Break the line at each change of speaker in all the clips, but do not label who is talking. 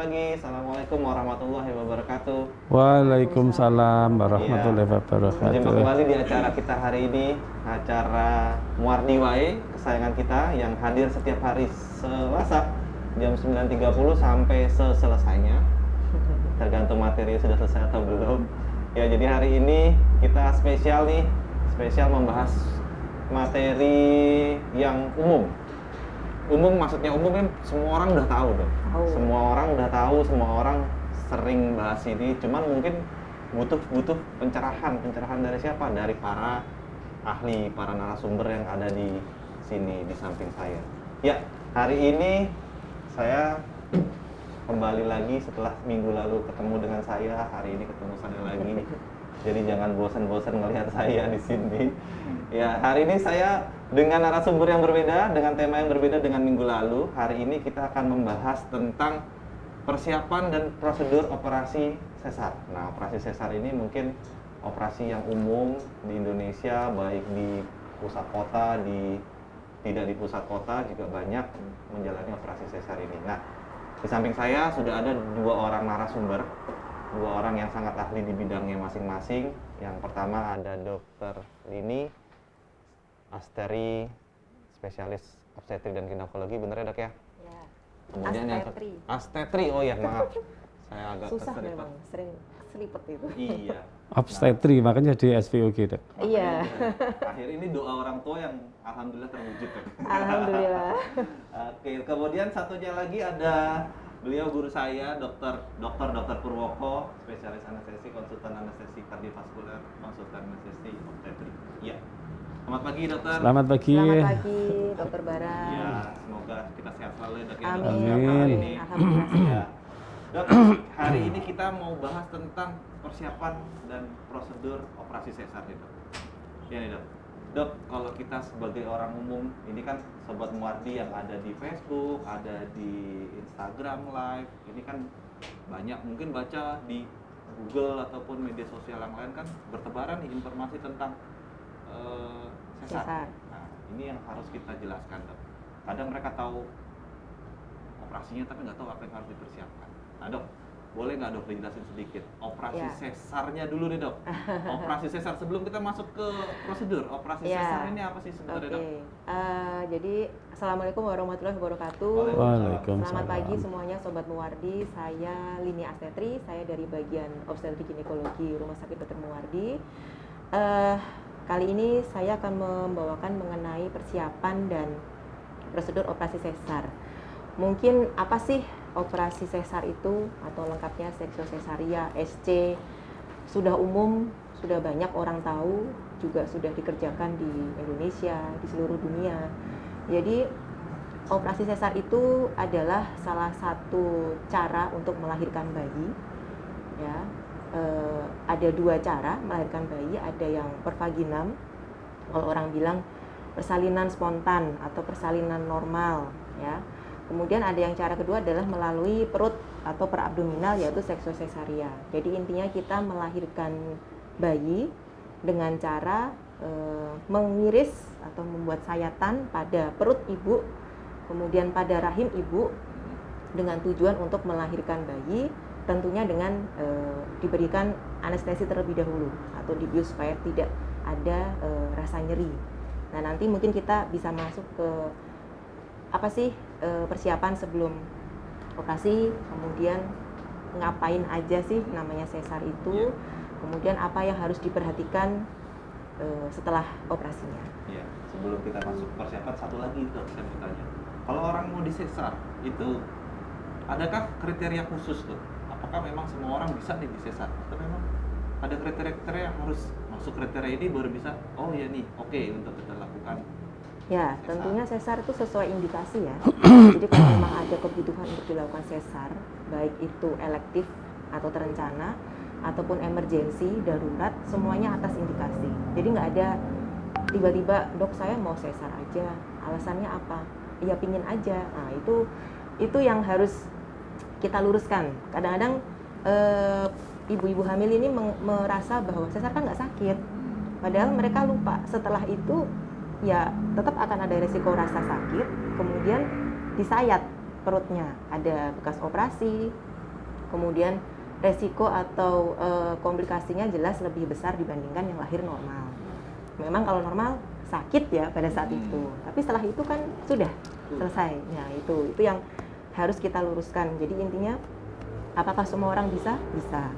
pagi. Assalamualaikum warahmatullahi wabarakatuh.
Waalaikumsalam warahmatullahi
Berjumpa
wabarakatuh.
kembali di acara kita hari ini, acara Muardi Wae, kesayangan kita yang hadir setiap hari Selasa jam 9.30 sampai selesainya. Tergantung materi sudah selesai atau belum. Ya, jadi hari ini kita spesial nih, spesial membahas materi yang umum. Umum maksudnya umum kan semua orang udah tahu dong. Semua orang udah tahu, semua orang sering bahas ini. Cuman mungkin butuh pencerahan dari siapa? Dari para ahli, para narasumber yang ada di sini di samping saya. Ya, hari ini saya kembali lagi setelah minggu lalu ketemu dengan saya, hari ini ketemu saya lagi. Jadi jangan bosan-bosan melihat saya di sini. Ya, hari ini saya dengan narasumber yang berbeda, dengan tema yang berbeda dengan minggu lalu. Hari ini kita akan membahas tentang persiapan dan prosedur operasi sesar. Nah, operasi sesar ini mungkin operasi yang umum di Indonesia, baik di pusat kota, tidak di pusat kota juga banyak menjalani operasi sesar ini. Nah, di samping saya sudah ada dua orang narasumber, dua orang yang sangat ahli di bidangnya masing-masing. Yang pertama ada Dr. Lini Asteri, spesialis obstetrik dan ginekologi, bener ya dok ya?
Ya.
Kemudian
Astetri.
Astetri, oh ya maaf, saya agak
Susah
terselipet.
memang, sering selipet itu.
Iya.
Obstetri, makanya di SVOG dok.
Iya.
Akhir ini doa orang tua yang alhamdulillah terwujud. Dok.
Alhamdulillah.
Oke, kemudian satunya lagi ada beliau guru saya, Dr. Purwoko, spesialis anestesi, konsultan anestesi kardiovaskular, konsultan anestesi obstetri. Iya. Selamat pagi dokter.
Selamat pagi.
Selamat pagi, Dokter Bara.
Ya, semoga kita sehat selalu ya dok ya.
Amin.
Amin.
Hari ini.
Alhamdulillah.
Ya. Dok, hari ini kita mau bahas tentang persiapan dan prosedur operasi sesar nih dok. Ya nih dok. Dok, kalau kita sebagai orang umum, ini kan Sobat Muardi yang ada di Facebook, ada di Instagram Live, ini kan banyak mungkin baca di Google ataupun media sosial yang lain kan bertebaran nih informasi tentang sesar.
Sesar.
Nah, ini yang harus kita jelaskan dok. Kadang mereka tahu operasinya tapi nggak tahu apa yang harus dipersiapkan. Nah dok, boleh nggak dok dijelasin sedikit operasi
Ya.
sesarnya dulu nih dok. Operasi sesar sebelum kita masuk ke prosedur. Operasi
Ya.
sesar ini apa sih sebenarnya dok?
Jadi Assalamualaikum warahmatullahi wabarakatuh.
Waalaikumsalam.
Selamat pagi semuanya Sobat Muardi. Saya Lini Astetri, saya dari bagian obstetrik ginekologi Rumah Sakit Dr. Muardi. Kali ini saya akan membawakan mengenai persiapan dan prosedur operasi sesar. Mungkin apa sih operasi sesar itu atau lengkapnya seksiosesaria, SC, sudah umum, sudah banyak orang tahu, juga sudah dikerjakan di Indonesia, di seluruh dunia. Jadi operasi sesar itu adalah salah satu cara untuk melahirkan bayi. Ya, ada dua cara melahirkan bayi, ada yang pervaginam, kalau orang bilang persalinan spontan atau persalinan normal, ya. Kemudian ada yang cara kedua adalah melalui perut atau perabdominal, yaitu seksiosesaria. Jadi intinya kita melahirkan bayi dengan cara mengiris atau membuat sayatan pada perut ibu, kemudian pada rahim ibu, dengan tujuan untuk melahirkan bayi, tentunya dengan diberikan anestesi terlebih dahulu atau dibius supaya tidak ada rasa nyeri. Nah, nanti mungkin kita bisa masuk ke apa sih persiapan sebelum operasi, kemudian ngapain aja sih namanya sesar itu, kemudian apa yang harus diperhatikan setelah operasinya.
Iya. Sebelum kita masuk persiapan, satu lagi dok saya mau tanya. Kalau orang mau disesar itu adakah kriteria khusus tuh? Apakah memang semua orang bisa nih disesar? Atau memang ada kriteria yang harus masuk kriteria ini baru bisa? Oh ya nih, oke untuk kita lakukan.
Ya,
Sesar.
tentunya sesar itu sesuai indikasi ya. Jadi kalau memang ada kebutuhan untuk dilakukan sesar, baik itu elektif atau terencana ataupun emergensi darurat, semuanya atas indikasi. Jadi nggak ada tiba-tiba dok saya mau sesar aja, alasannya apa? Ya pingin aja. Nah itu yang harus kita luruskan. Kadang-kadang ibu-ibu hamil ini merasa bahwa sesar kan nggak sakit, padahal mereka lupa setelah itu ya tetap akan ada resiko rasa sakit, kemudian disayat perutnya, ada bekas operasi, Kemudian resiko atau komplikasinya jelas lebih besar dibandingkan yang lahir normal. Memang kalau normal sakit ya pada saat itu, tapi setelah itu kan sudah selesai. Nah itu yang harus kita luruskan. Jadi intinya, apakah semua orang bisa? Bisa.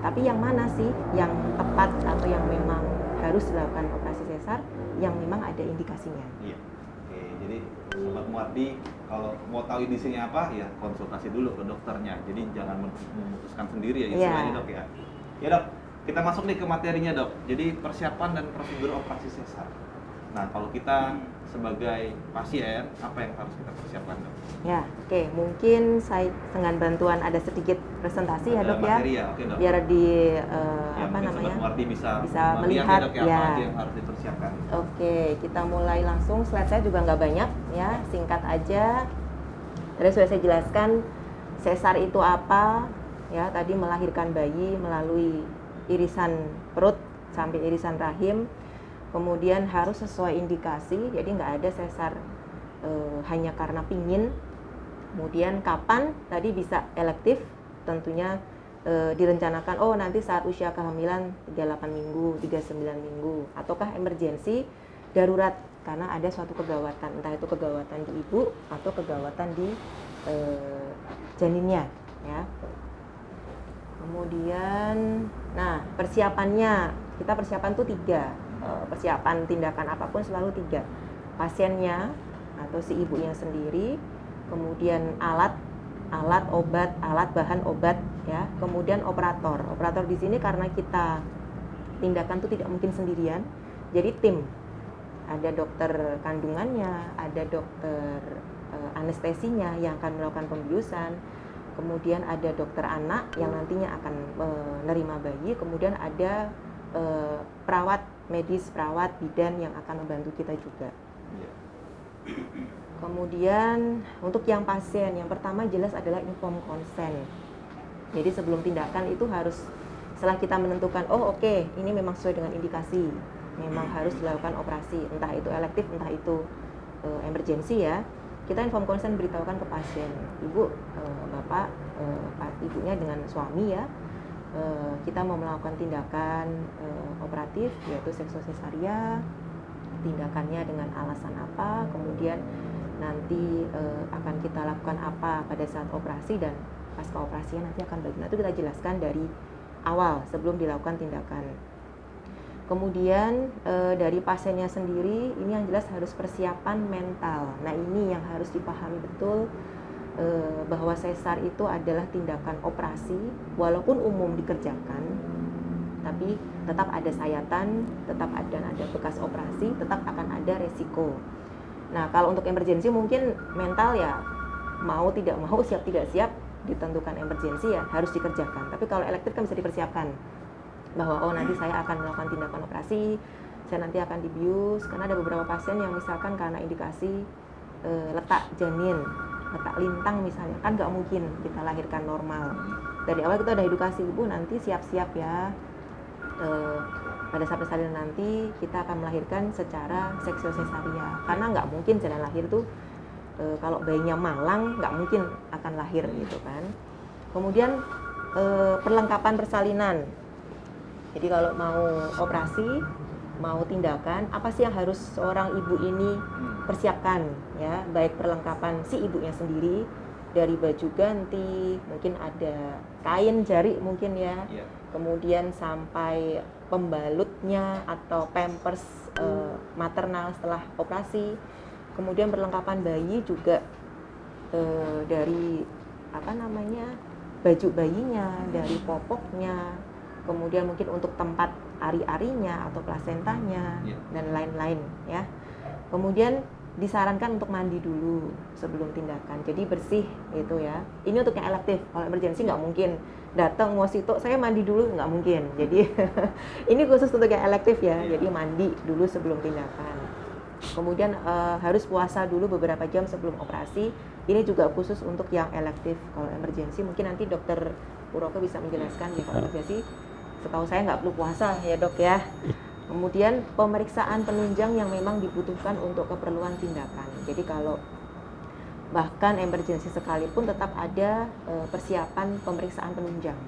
Tapi yang mana sih yang tepat atau yang memang harus dilakukan operasi sesar yang memang ada indikasinya?
Iya. Oke, jadi Sobat Muardi kalau mau tahu indikasinya apa ya konsultasi dulu ke dokternya. Jadi jangan memutuskan sendiri ya istilahnya Dok ya. Ya Dok, kita masuk nih ke materinya Dok. Jadi persiapan dan prosedur operasi sesar. Nah kalau kita sebagai pasien apa yang harus kita persiapkan Dok?
Ya, oke. Mungkin saya dengan bantuan ada sedikit presentasi ya Dok
materi,
ya,
oke, Dok.
biar di
Ya,
apa namanya
Sobat Muardi bisa
melihat
ya, Dok, apa aja yang harus dipersiapkan.
Oke, kita mulai langsung. Slide saya juga nggak banyak ya, singkat aja. Tadi sudah saya jelaskan sesar itu apa ya, tadi melahirkan bayi melalui irisan perut sampai irisan rahim. Kemudian harus sesuai indikasi, jadi nggak ada sesar hanya karena pingin. Kemudian kapan, tadi bisa elektif, tentunya direncanakan, oh nanti saat usia kehamilan 38 minggu, 39 minggu, ataukah emergensi darurat, karena ada suatu kegawatan, entah itu kegawatan di ibu atau kegawatan di janinnya ya. Kemudian, nah persiapannya, kita persiapan tuh 3. Persiapan tindakan apapun selalu 3. Pasiennya atau si ibunya sendiri, kemudian alat obat, alat bahan obat ya, kemudian operator. Operator di sini karena kita tindakan itu tidak mungkin sendirian, jadi tim. Ada dokter kandungannya, ada dokter anestesinya yang akan melakukan pembiusan, kemudian ada dokter anak yang nantinya akan menerima bayi, kemudian ada perawat medis, perawat bidan yang akan membantu kita juga. Kemudian untuk yang pasien, yang pertama jelas adalah informed consent. Jadi sebelum tindakan itu harus, setelah kita menentukan, oh oke, ini memang sesuai dengan indikasi, memang harus dilakukan operasi, entah itu elektif, entah itu emergensi ya, kita informed consent beritahukan ke pasien, ibu, bapak, ibunya dengan suami ya, kita mau melakukan tindakan operatif yaitu seksosesaria, tindakannya dengan alasan apa, kemudian nanti akan kita lakukan apa pada saat operasi, dan pasca operasinya nanti akan bagaimana, itu kita jelaskan dari awal sebelum dilakukan tindakan. Kemudian dari pasiennya sendiri, ini yang jelas harus persiapan mental. Nah ini yang harus dipahami betul, bahwa sesar itu adalah tindakan operasi, walaupun umum dikerjakan, tapi tetap ada sayatan, tetap ada bekas operasi, tetap akan ada resiko. Nah kalau untuk emergensi mungkin mental ya, mau tidak mau, siap tidak siap, ditentukan emergensi ya harus dikerjakan. Tapi kalau elektif kan bisa dipersiapkan, bahwa oh nanti saya akan melakukan tindakan operasi, saya nanti akan dibius, karena ada beberapa pasien yang misalkan karena indikasi letak janin, letak lintang misalnya, kan nggak mungkin kita lahirkan normal. Dari awal kita udah edukasi, ibu nanti siap-siap ya, pada saat persalinan nanti kita akan melahirkan secara seksosesaria, karena nggak mungkin jalan lahir tuh kalau bayinya malang nggak mungkin akan lahir gitu kan. Kemudian perlengkapan persalinan, jadi kalau mau operasi, mau tindakan, apa sih yang harus seorang ibu ini persiapkan ya, baik perlengkapan si ibunya sendiri, dari baju ganti, mungkin ada kain jari mungkin ya, kemudian sampai pembalutnya atau pampers maternal setelah operasi, kemudian perlengkapan bayi juga dari apa namanya, baju bayinya, dari popoknya, kemudian mungkin untuk tempat ari-arinya atau plasentanya dan lain-lain ya. Kemudian disarankan untuk mandi dulu sebelum tindakan, jadi bersih itu ya. Ini untuk yang elektif. Kalau emergensi nggak mungkin datang mau situ saya mandi dulu, nggak mungkin. Jadi ini khusus untuk yang elektif ya. Jadi mandi dulu sebelum tindakan. Kemudian harus puasa dulu beberapa jam sebelum operasi. Ini juga khusus untuk yang elektif. Kalau emergensi mungkin nanti dokter Puroko bisa menjelaskan ya. Kalau emergensi setahu saya nggak perlu puasa ya dok ya. Kemudian pemeriksaan penunjang yang memang dibutuhkan untuk keperluan tindakan. Jadi kalau bahkan emergensi sekalipun tetap ada persiapan pemeriksaan penunjang,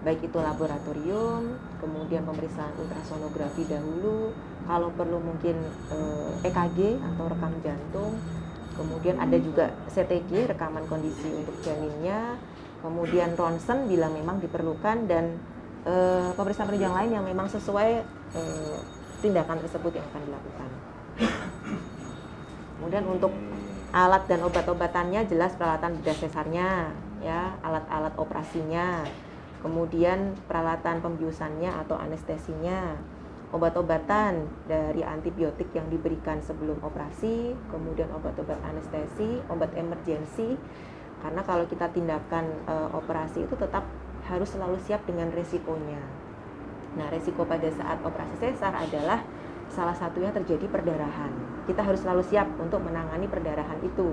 baik itu laboratorium, kemudian pemeriksaan ultrasonografi dahulu, kalau perlu mungkin EKG atau rekam jantung, kemudian ada juga CTG, rekaman kondisi untuk janinnya, kemudian ronsen bila memang diperlukan, dan pemeriksaan penunjang lain yang memang sesuai tindakan tersebut yang akan dilakukan. Kemudian untuk alat dan obat-obatannya jelas peralatan bedah sesarnya, ya, alat-alat operasinya, kemudian peralatan pembiusannya atau anestesinya, obat-obatan dari antibiotik yang diberikan sebelum operasi, kemudian obat-obat anestesi, obat emergensi, karena kalau kita tindakan operasi itu tetap harus selalu siap dengan resikonya. Nah, resiko pada saat operasi sesar adalah salah satunya terjadi perdarahan. Kita harus selalu siap untuk menangani perdarahan itu.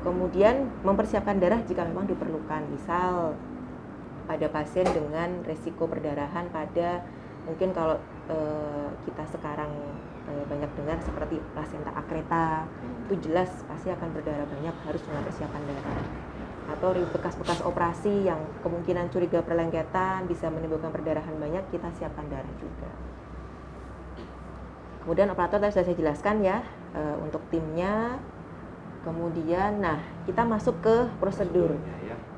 Kemudian mempersiapkan darah jika memang diperlukan. Misal pada pasien dengan resiko perdarahan pada mungkin kalau kita sekarang banyak dengar seperti plasenta akreta, itu jelas pasti akan berdarah banyak, harus dengan persiapan darah. Atau bekas-bekas operasi yang kemungkinan curiga perlengketan bisa menimbulkan perdarahan banyak, kita siapkan darah juga. Kemudian operator tadi sudah saya jelaskan ya, untuk timnya. Kemudian, nah kita masuk ke prosedur.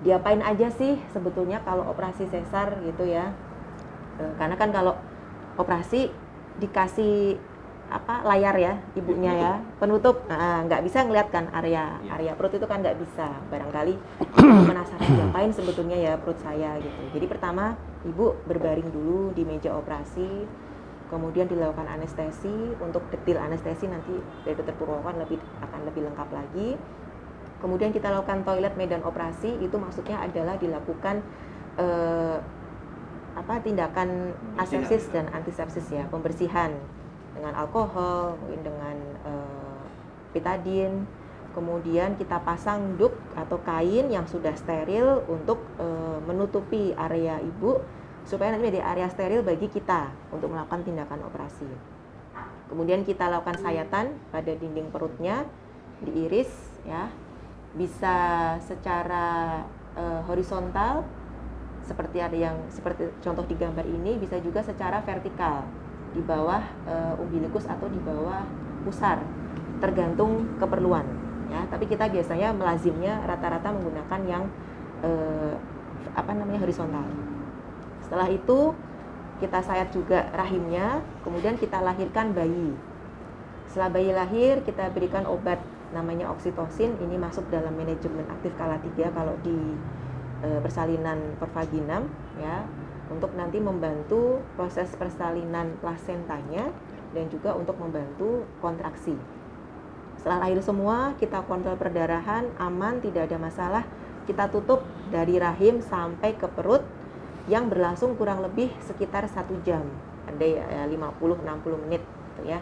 Diapain aja sih sebetulnya kalau operasi sesar gitu ya? Karena kan kalau operasi dikasih layar ya ibunya ya, penutup, nggak bisa ngeliat kan area perut itu kan nggak bisa. Barangkali penasaran diapain sebetulnya ya perut saya gitu. Jadi pertama ibu berbaring dulu di meja operasi, kemudian dilakukan anestesi. Untuk detail anestesi nanti dari Dr. Purwawan akan lebih lengkap lagi. Kemudian kita lakukan toilet medan operasi, itu maksudnya adalah dilakukan tindakan asepsis dan antisepsis ya, pembersihan dengan alkohol, mungkin dengan betadine. Kemudian kita pasang duk atau kain yang sudah steril untuk menutupi area ibu, supaya nanti menjadi area steril bagi kita untuk melakukan tindakan operasi. Kemudian kita lakukan sayatan pada dinding perutnya, diiris ya, bisa secara horizontal seperti contoh di gambar ini, bisa juga secara vertikal di bawah umbilikus atau di bawah pusar, tergantung keperluan ya. Tapi kita biasanya melazimnya rata-rata menggunakan yang horizontal. Setelah itu kita sayat juga rahimnya, kemudian kita lahirkan bayi. Setelah bayi lahir, kita berikan obat namanya oksitosin. Ini masuk dalam manajemen aktif skala 3 kalau di persalinan pervaginam ya, untuk nanti membantu proses persalinan plasentanya dan juga untuk membantu kontraksi. Setelah lahir semua, kita kontrol perdarahan, aman, tidak ada masalah. Kita tutup dari rahim sampai ke perut yang berlangsung kurang lebih sekitar 1 jam, ada ya 50-60 menit gitu ya.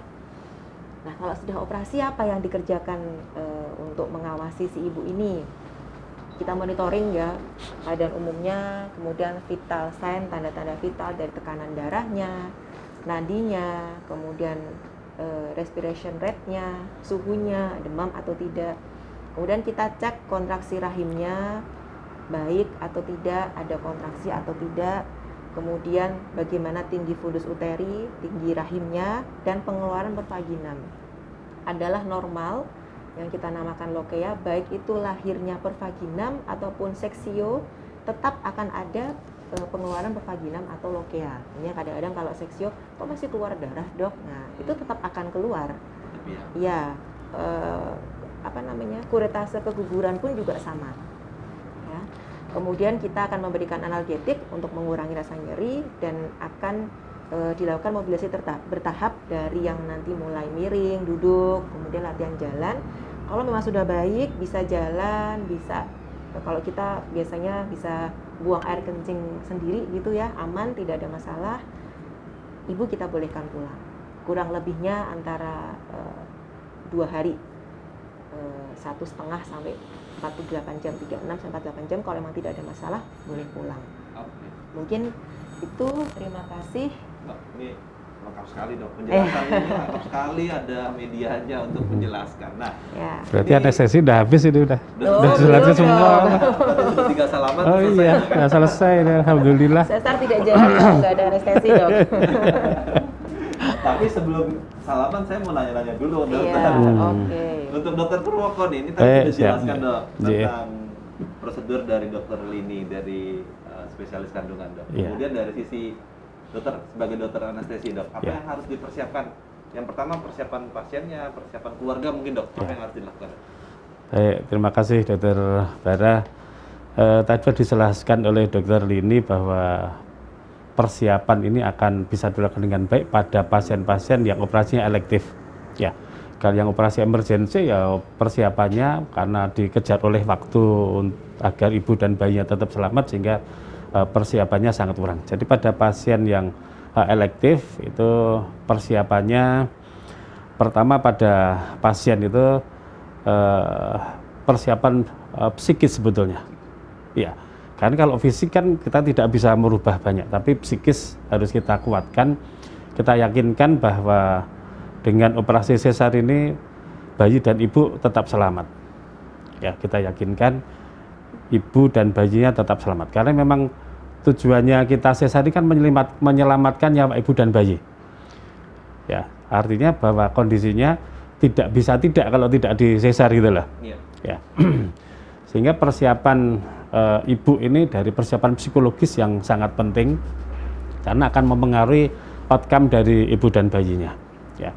Nah, kalau sudah operasi, apa yang dikerjakan untuk mengawasi si ibu ini? Kita monitoring ya keadaan umumnya, kemudian vital sign, tanda-tanda vital dari tekanan darahnya, nadinya, kemudian respiration rate-nya, suhunya, demam atau tidak. Kemudian kita cek kontraksi rahimnya baik atau tidak, ada kontraksi atau tidak. Kemudian bagaimana tinggi fundus uteri, tinggi rahimnya, dan pengeluaran pervaginam adalah normal, yang kita namakan lokea, baik itu lahirnya pervaginam ataupun seksio, tetap akan ada pengeluaran pervaginam atau lokea. Ini kadang-kadang kalau seksio kok masih keluar darah, Dok? Nah, itu tetap akan keluar. Ya, kuretase keguguran pun juga sama. Ya. Kemudian kita akan memberikan analgetik untuk mengurangi rasa nyeri, dan akan dilakukan mobilisasi bertahap dari yang nanti mulai miring, duduk, kemudian latihan jalan. Kalau memang sudah baik, bisa jalan, bisa, kalau kita biasanya bisa buang air kencing sendiri gitu ya, aman, tidak ada masalah, ibu kita bolehkan pulang. Kurang lebihnya antara 2 hari, 1,5 sampai 48 jam, 36 sampai 48 jam, kalau memang tidak ada masalah, boleh pulang. Mungkin itu, terima kasih.
Mbak, ini Lengkap sekali dok, penjelasannya lengkap sekali, ada medianya untuk menjelaskan. Nah,
Ya.
Berarti anestesi udah habis ini udah.
Oh,
Udah jelaskan
belum
semua.
dong.
tadi sudah 3 salaman
Oh
selesai.
iya,
kan?
udah selesai ini, alhamdulillah.
Sesar tidak jadi kalau nggak ada anestesi dok.
Tapi sebelum salaman saya mau nanya-nanya dulu dokter.
Iya, oke.
Untuk dokter Purwoko nih, ini tadi sudah
Siap.
jelaskan dok
Iya.
tentang prosedur dari dokter Lini dari spesialis kandungan dok.
Iya.
Kemudian dari sisi dokter sebagai dokter anestesi dok, apa
Iya.
yang harus dipersiapkan? Yang pertama persiapan pasiennya, persiapan keluarga mungkin dok, apa
Iya.
yang harus dilakukan?
Baik, terima kasih Dokter Bara. Tadi sudah dijelaskan oleh Dokter Lini bahwa persiapan ini akan bisa dilakukan dengan baik pada pasien-pasien yang operasinya elektif. Ya, kalau yang operasi emergency ya persiapannya karena dikejar oleh waktu agar ibu dan bayinya tetap selamat sehingga persiapannya sangat kurang. Jadi pada pasien yang elektif itu persiapannya pertama pada pasien itu persiapan psikis sebetulnya. Ya, karena kalau fisik kan kita tidak bisa merubah banyak, tapi psikis harus kita kuatkan. Kita yakinkan bahwa dengan operasi sesar ini bayi dan ibu tetap selamat. Ya, kita yakinkan ibu dan bayinya tetap selamat. Karena memang tujuannya kita sesar ini kan menyelamatkan nyawa ibu dan bayi. Ya, artinya bahwa kondisinya tidak bisa tidak kalau tidak di sesar gitu loh.
Iya.
Ya. Sehingga persiapan ibu ini dari persiapan psikologis yang sangat penting karena akan mempengaruhi outcome dari ibu dan bayinya. Ya.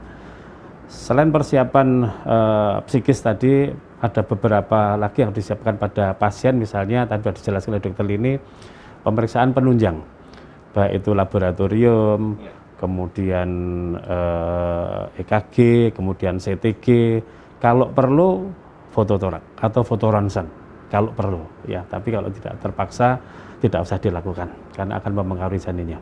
Selain persiapan psikis tadi ada beberapa lagi yang disiapkan pada pasien, misalnya tadi sudah dijelaskan oleh dokter Lini, pemeriksaan penunjang, baik itu laboratorium, kemudian EKG, kemudian CTG, kalau perlu fototorak atau foto ronsen kalau perlu ya, tapi kalau tidak terpaksa tidak usah dilakukan karena akan mempengaruhi janinnya.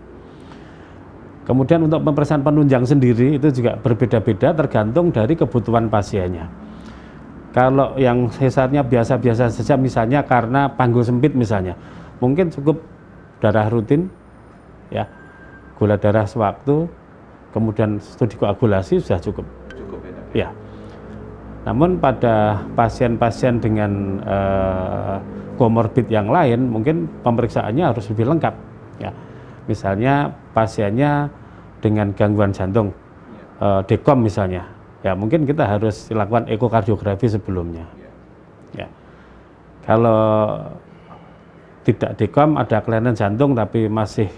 Kemudian untuk pemeriksaan penunjang sendiri itu juga berbeda-beda tergantung dari kebutuhan pasiennya. Kalau yang sesarnya biasa-biasa saja, misalnya karena panggul sempit misalnya, mungkin cukup darah rutin ya, gula darah sewaktu, kemudian studi koagulasi sudah cukup.
Cukup ya dok?
Ya. Namun pada pasien-pasien dengan komorbid yang lain mungkin pemeriksaannya harus lebih lengkap. Ya. Misalnya pasiennya dengan gangguan jantung, dekom misalnya, ya mungkin kita harus lakukan ekokardiografi sebelumnya. Ya. Kalau tidak dekom, ada kelainan jantung tapi masih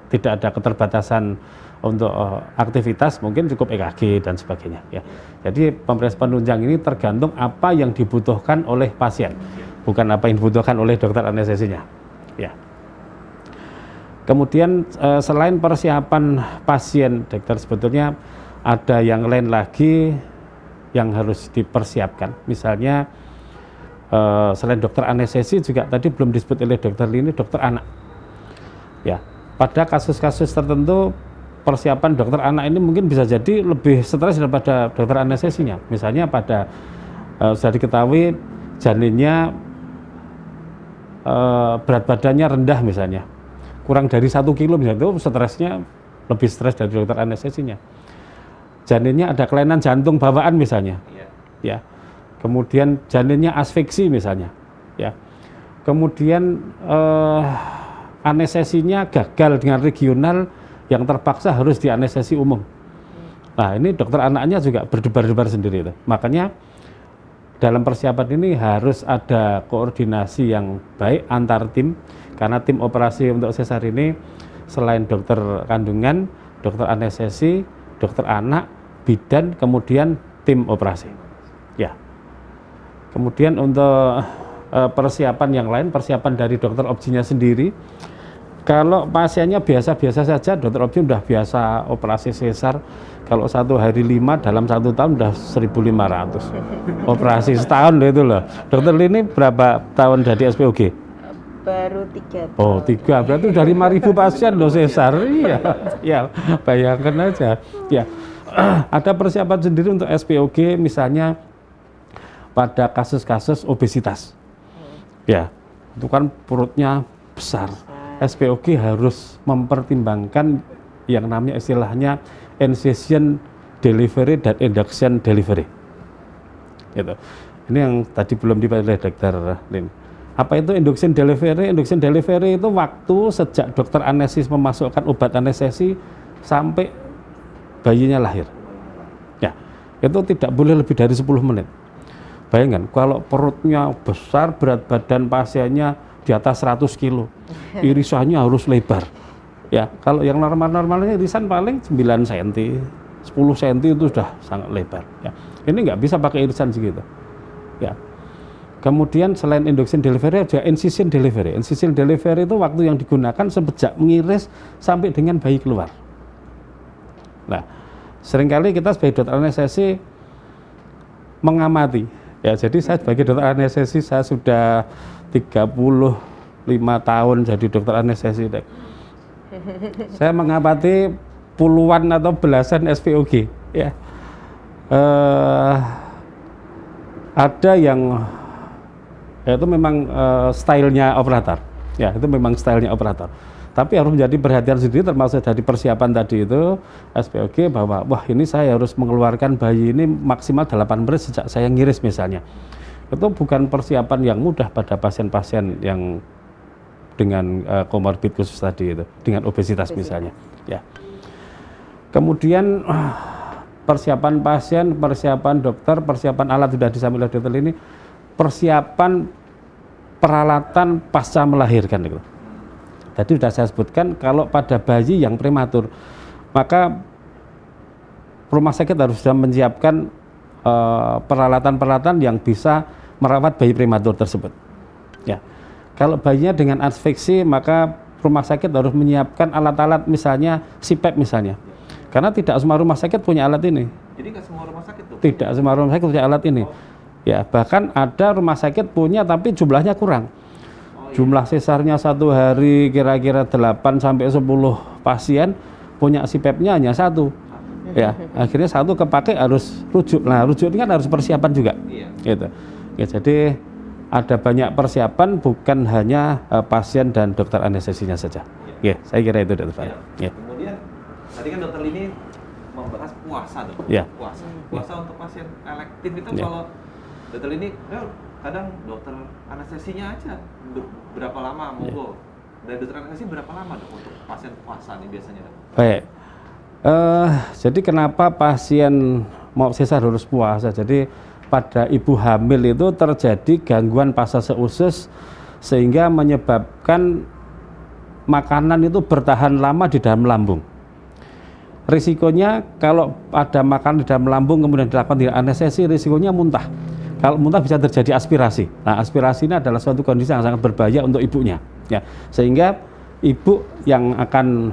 tidak ada keterbatasan untuk aktivitas, mungkin cukup EKG dan sebagainya. Ya. Jadi pemeriksaan penunjang ini tergantung apa yang dibutuhkan oleh pasien, bukan apa yang dibutuhkan oleh dokter anestesinya. Ya. Kemudian selain persiapan pasien, dokter sebetulnya ada yang lain lagi yang harus dipersiapkan. Misalnya selain dokter anestesi juga tadi belum disebut oleh dokter Lini, dokter anak. Ya, pada kasus-kasus tertentu persiapan dokter anak ini mungkin bisa jadi lebih stres daripada dokter anestesinya. Misalnya pada sudah diketahui janinnya berat badannya rendah misalnya, kurang dari 1 kilo misalnya, itu stresnya lebih stres dari dokter anestesinya. Janinnya ada kelainan jantung bawaan misalnya, ya. Kemudian janinnya asfiksi misalnya, ya. Kemudian anestesinya gagal dengan regional yang terpaksa harus di anestesi umum. Nah, ini dokter anaknya juga berdebar-debar sendiri itu. Makanya dalam persiapan ini harus ada koordinasi yang baik antar tim, karena tim operasi untuk sesar ini selain dokter kandungan, dokter anestesi, dokter anak, bidan, kemudian tim operasi. Ya. Kemudian untuk persiapan yang lain, persiapan dari dokter obstinnya sendiri. Kalau pasiennya biasa-biasa saja, dokter obstin udah biasa operasi sesar. Kalau 1 hari 5 dalam 1 tahun udah 1.500 operasi setahun loh itu loh. Dokter Lini berapa tahun jadi SPOG?
Baru 3 tahun.
Oh 3, berarti udah 5.000 pasien loh sesar. Iya, ya bayangkan aja. Ya, ada persiapan sendiri untuk SPOG misalnya pada kasus-kasus obesitas. Ya, itu kan perutnya besar. SPOG harus mempertimbangkan yang namanya istilahnya incision delivery dan induction delivery. Gitu. Ini yang tadi belum dibahas oleh Dr. Lin. Apa itu induction delivery? Induction delivery itu waktu sejak dokter anestesis memasukkan obat anestesi sampai bayinya lahir. Ya, itu tidak boleh lebih dari 10 menit. Bayangkan, kalau perutnya besar, berat badan pasiennya di atas 100 kilo, irisannya harus lebar. Ya, kalau yang normal-normalnya irisan paling 9 cm, 10 cm itu sudah sangat lebar. Ya, ini nggak bisa pakai irisan segitu. Ya. Kemudian selain induction delivery ada incision delivery. Incision delivery itu waktu yang digunakan sejak mengiris sampai dengan bayi keluar. Nah, seringkali kita sebagai dokter anestesi mengamati. Ya, jadi saya sebagai dokter anestesi saya sudah 35 tahun jadi dokter anestesi. Saya mengamati puluhan atau belasan SPOG. Ya. Ada yang itu memang stylenya operator, ya itu memang stylenya operator. Tapi harus menjadi perhatian sendiri termasuk dari persiapan tadi itu SPOG bahwa wah ini saya harus mengeluarkan bayi ini maksimal 8 menit sejak saya ngiris misalnya. Itu bukan persiapan yang mudah pada pasien-pasien yang dengan komorbid khusus tadi itu, dengan obesitas misalnya. Ya. Kemudian persiapan pasien, persiapan dokter, persiapan alat sudah disampaikan oleh dokter ini. Persiapan peralatan pasca melahirkan itu. Tadi sudah saya sebutkan kalau pada bayi yang prematur maka rumah sakit harus sudah menyiapkan peralatan-peralatan yang bisa merawat bayi prematur tersebut. Ya, kalau bayinya dengan asfiksi maka rumah sakit harus menyiapkan alat-alat misalnya CPAP misalnya. Karena tidak semua rumah sakit punya alat ini.
Jadi nggak semua rumah sakit tuh? Tidak
semua rumah sakit punya alat ini. Ya, bahkan ada rumah sakit punya tapi jumlahnya kurang. Jumlah sesarnya satu hari kira-kira 8 sampai 10 pasien, punya CPAP-nya hanya 1. Ya, akhirnya 1 kepake harus rujuk. Nah, rujuk ini kan harus persiapan juga. Gitu. Ya, jadi ada banyak persiapan bukan hanya pasien dan dokter anestesinya saja. Ya, saya kira itu Dokter Farah. Ya.
Kemudian tadi kan dokter ini membahas puasa dong.
Ya.
Puasa untuk pasien elektif itu kalau dokter ini kadang dokter anestesinya aja berapa lama monggo. Dari dokter anestesi berapa lama dok untuk pasien puasa nih biasanya dok?
Baik. Jadi kenapa pasien mau sesar harus puasa? Jadi pada ibu hamil itu terjadi gangguan pasase usus sehingga menyebabkan makanan itu bertahan lama di dalam lambung. Risikonya kalau ada makanan di dalam lambung kemudian dilakukan tidak anestesi, risikonya muntah. Kalau muntah bisa terjadi aspirasi. Nah, aspirasi ini adalah suatu kondisi yang sangat berbahaya untuk ibunya. Ya, sehingga ibu yang akan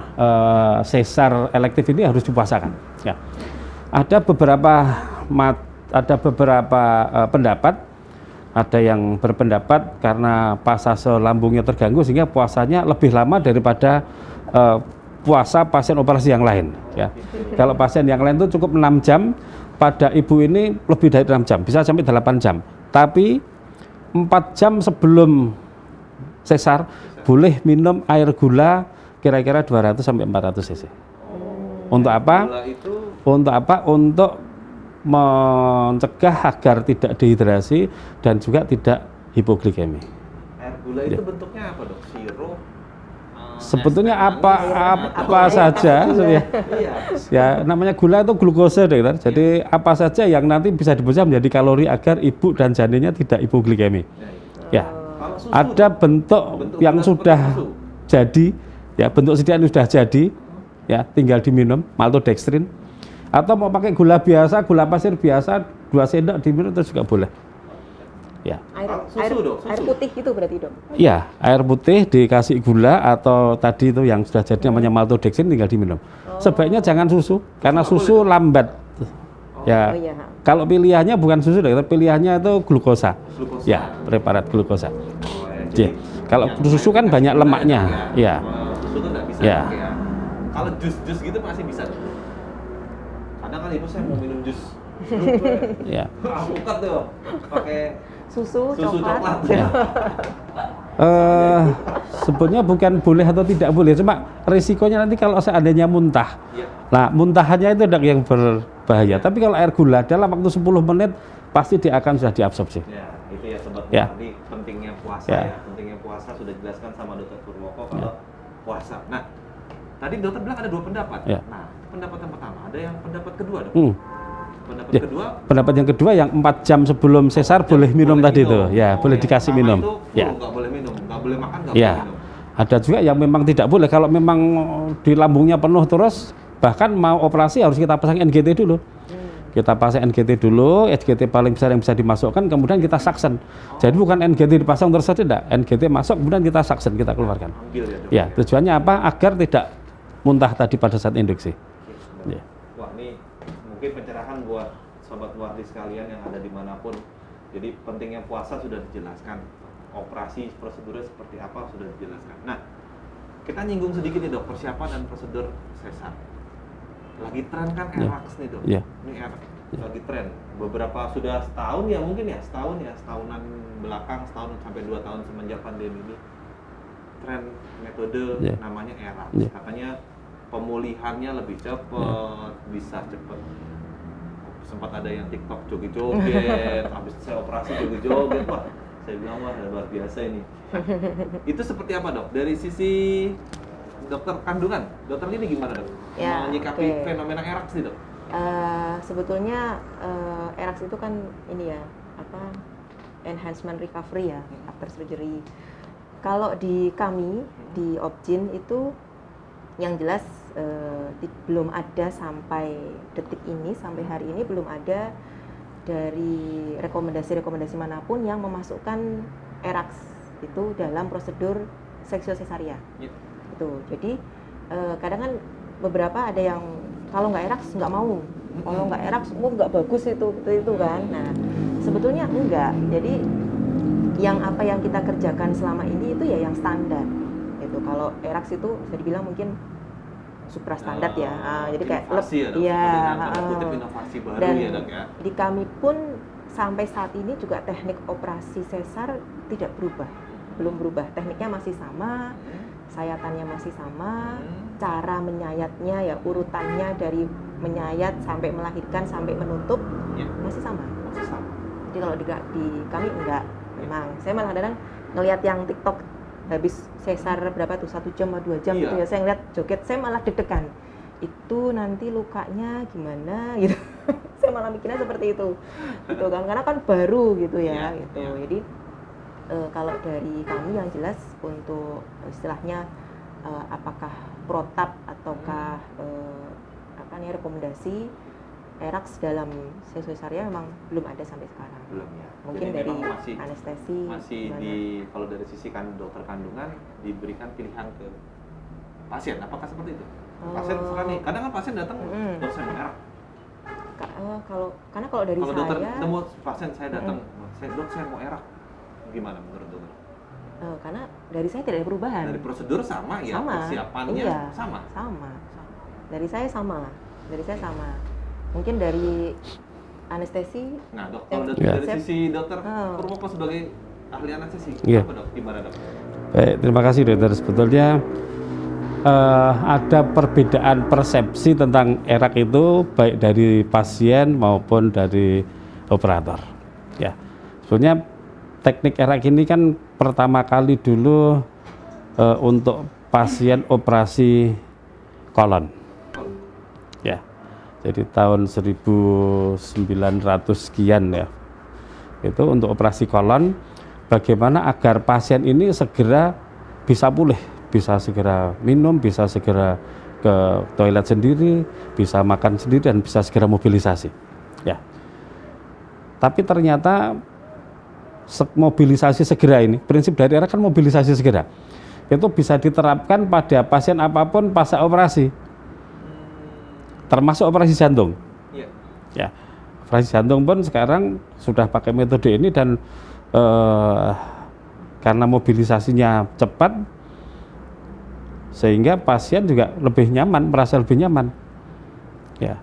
sesar elektif ini harus dipuasakan. Ya, ada beberapa pendapat. Ada yang berpendapat karena pasase lambungnya terganggu sehingga puasanya lebih lama daripada puasa pasien operasi yang lain. Ya, kalau pasien yang lain itu cukup 6 jam. Pada ibu ini lebih dari 6 jam, bisa sampai 8 jam. Tapi 4 jam sebelum sesar boleh minum air gula kira-kira 200 sampai 400 cc. Untuk apa? Untuk apa? Untuk mencegah agar tidak dehidrasi dan juga tidak hipoglikemi.
Air gula itu bentuknya apa dok? Sirup?
Sebetulnya apa saja ya namanya gula itu glukosa dokter. Jadi apa saja yang nanti bisa dibaca menjadi kalori agar ibu dan janinnya tidak hipoglikemi. Ya, ada bentuk yang sudah jadi, ya bentuk sediaan sudah jadi, ya tinggal diminum maltodextrin. Atau mau pakai gula biasa, gula pasir biasa 2 sendok diminum itu juga boleh. Ya.
Air putih itu berarti dok?
Iya, air putih dikasih gula atau tadi itu yang sudah jadi namanya maltodextrin tinggal diminum. Sebaiknya jangan susu karena susu lambat. Ya. Kalau pilihannya bukan susu, tapi pilihannya itu glukosa. Ya, preparat glukosa. Ya. Kalau susu kan banyak lemaknya. Ya.
Susu nggak bisa
ya.
pakai ya. Kalau jus gitu masih bisa. Kadang kan ibu saya mau minum jus.
Ya.
Alpukat tuh pakai
susu coklat.
Ya. sebetulnya bukan boleh atau tidak boleh, cuma risikonya nanti kalau seandainya muntah.
Iya.
Nah, muntahannya itu dok yang berbahaya. Tapi kalau air gula dalam waktu 10 menit pasti dia akan sudah diabsorpsi.
Ya, itu ya sobat
Ya.
Muardi, pentingnya puasa
Ya.
ya. Pentingnya puasa sudah dijelaskan sama Dokter Purwoko kalau puasa. Nah, tadi dokter bilang ada 2 pendapat.
Ya.
Nah, pendapat yang pertama, ada yang pendapat kedua, Dok. Pendapat
Ya.
kedua,
Pendapat yang kedua yang 4 jam sebelum sesar boleh minum tadi itu. Ya, boleh
yang
dikasih
pertama
minum.
Itu
Ya.
nggak boleh minum, nggak boleh makan, nggak
Ya.
boleh minum.
Ada juga yang memang tidak boleh kalau memang di lambungnya penuh terus, bahkan mau operasi harus kita pasang NGT dulu. Kita pasang NGT dulu, NGT paling besar yang bisa dimasukkan, kemudian kita saksen. Jadi bukan NGT dipasang terus saja, tidak. NGT masuk, kemudian kita saksen, kita keluarkan.
Ambil ya, Dok.
Ya, tujuannya apa? Agar tidak muntah tadi pada saat induksi.
Oke,
Ya.
Wah, ini mungkin pencerahan buat sobat Muardi sekalian yang ada dimanapun. Jadi pentingnya puasa sudah dijelaskan, operasi prosedurnya seperti apa sudah dijelaskan. Nah, kita nyinggung sedikit nih dok, persiapan dan prosedur sesar. Lagi tren kan
Ya.
ERAX nih dok.
Ya.
Ini ERAX lagi tren. Beberapa sudah setahun ya mungkin ya, setahunan belakang, setahun sampai 2 tahun semenjak pandemi ini. Tren metode
Ya.
namanya ERAX.
Ya.
Katanya pemulihannya lebih cepat, bisa cepat. Sempat ada yang TikTok joget-joget, habis saya operasi joget-joget, wah saya bilang wah luar biasa ini. Itu seperti apa dok? Dari sisi dokter kandungan, dokter ini gimana dok?
Ya,
Menyikapi
oke.
fenomena ERAX nih dok?
Sebetulnya ERAX itu kan ini ya, enhancement recovery ya, after surgery. Kalau di kami di Opjin itu yang jelas belum ada sampai detik ini, sampai hari ini belum ada dari rekomendasi manapun yang memasukkan ERAX itu dalam prosedur seksio cesaria.
Ya.
Itu. Jadi kadang kan beberapa ada yang kalau nggak ERAX nggak mau. Kalau nggak ERAX, nggak bagus itu kan. Nah, sebetulnya enggak. Jadi yang apa yang kita kerjakan selama ini itu ya yang standar. Itu kalau ERAX itu bisa dibilang mungkin supra standar ya. Jadi kayak
inovasi ya dok?
iya,
Seperti dalam tanda kutip inovasi baru
dan
ya dok ya?
di kami pun sampai saat ini juga teknik operasi sesar tidak berubah, belum berubah. Tekniknya masih sama, sayatannya masih sama, cara menyayatnya ya urutannya dari menyayat sampai melahirkan sampai menutup
Ya.
masih sama.
Masih sama.
Jadi kalau di kami enggak, memang saya malah kadang ngelihat yang TikTok habis sesar berapa tuh 1 jam atau 2 jam
Iya.
gitu ya, saya ngeliat joget saya malah deg-degan. Itu nanti lukanya gimana gitu. Saya malah mikirnya seperti itu. Gitu kan karena kan baru gitu ya
Iya,
gitu.
iya.
Jadi kalau dari kami yang jelas untuk istilahnya apakah protap ataukah rekomendasi ERAX dalam cesaria memang belum ada sampai sekarang.
Belum ya.
Mungkin
Jadi
dari
memang
anestesi
masih
gimana.
kalau dari sisi dokter kandungan diberikan pilihan ke pasien. Apakah seperti itu? Pasien sekarang nih, kadang kan pasien datang dok saya mau ERAX.
Karena kalau dari
Kalau dokter
saya
temu pasien saya datang, dok saya mau ERAX. Gimana menurut dokter?
karena dari saya tidak ada perubahan.
Dari prosedur sama ya,
Sama.
persiapannya
Iya.
sama.
Sama. Dari saya sama. Mungkin dari anestesi
Nah dok, kalau
Ya.
dari sisi dokter
Oh.
Purwoko sebagai ahli anestesi,
Iya.
apa dok? Gimana dok?
Baik, terima kasih dokter. Sebetulnya ada perbedaan persepsi tentang ERAX itu baik dari pasien maupun dari operator. Ya, sebetulnya teknik ERAX ini kan pertama kali dulu untuk pasien operasi kolon. Ya, jadi tahun 1900 sekian ya. Itu untuk operasi kolon. Bagaimana agar pasien ini segera bisa pulih, bisa segera minum, bisa segera ke toilet sendiri, bisa makan sendiri dan bisa segera mobilisasi. Ya. Tapi ternyata mobilisasi segera ini, prinsip dari ERAX kan mobilisasi segera. Itu bisa diterapkan pada pasien apapun pasca operasi. Termasuk operasi jantung.
Iya.
Ya. Operasi jantung pun sekarang sudah pakai metode ini dan karena mobilisasinya cepat sehingga pasien juga lebih nyaman, merasa lebih nyaman. Ya.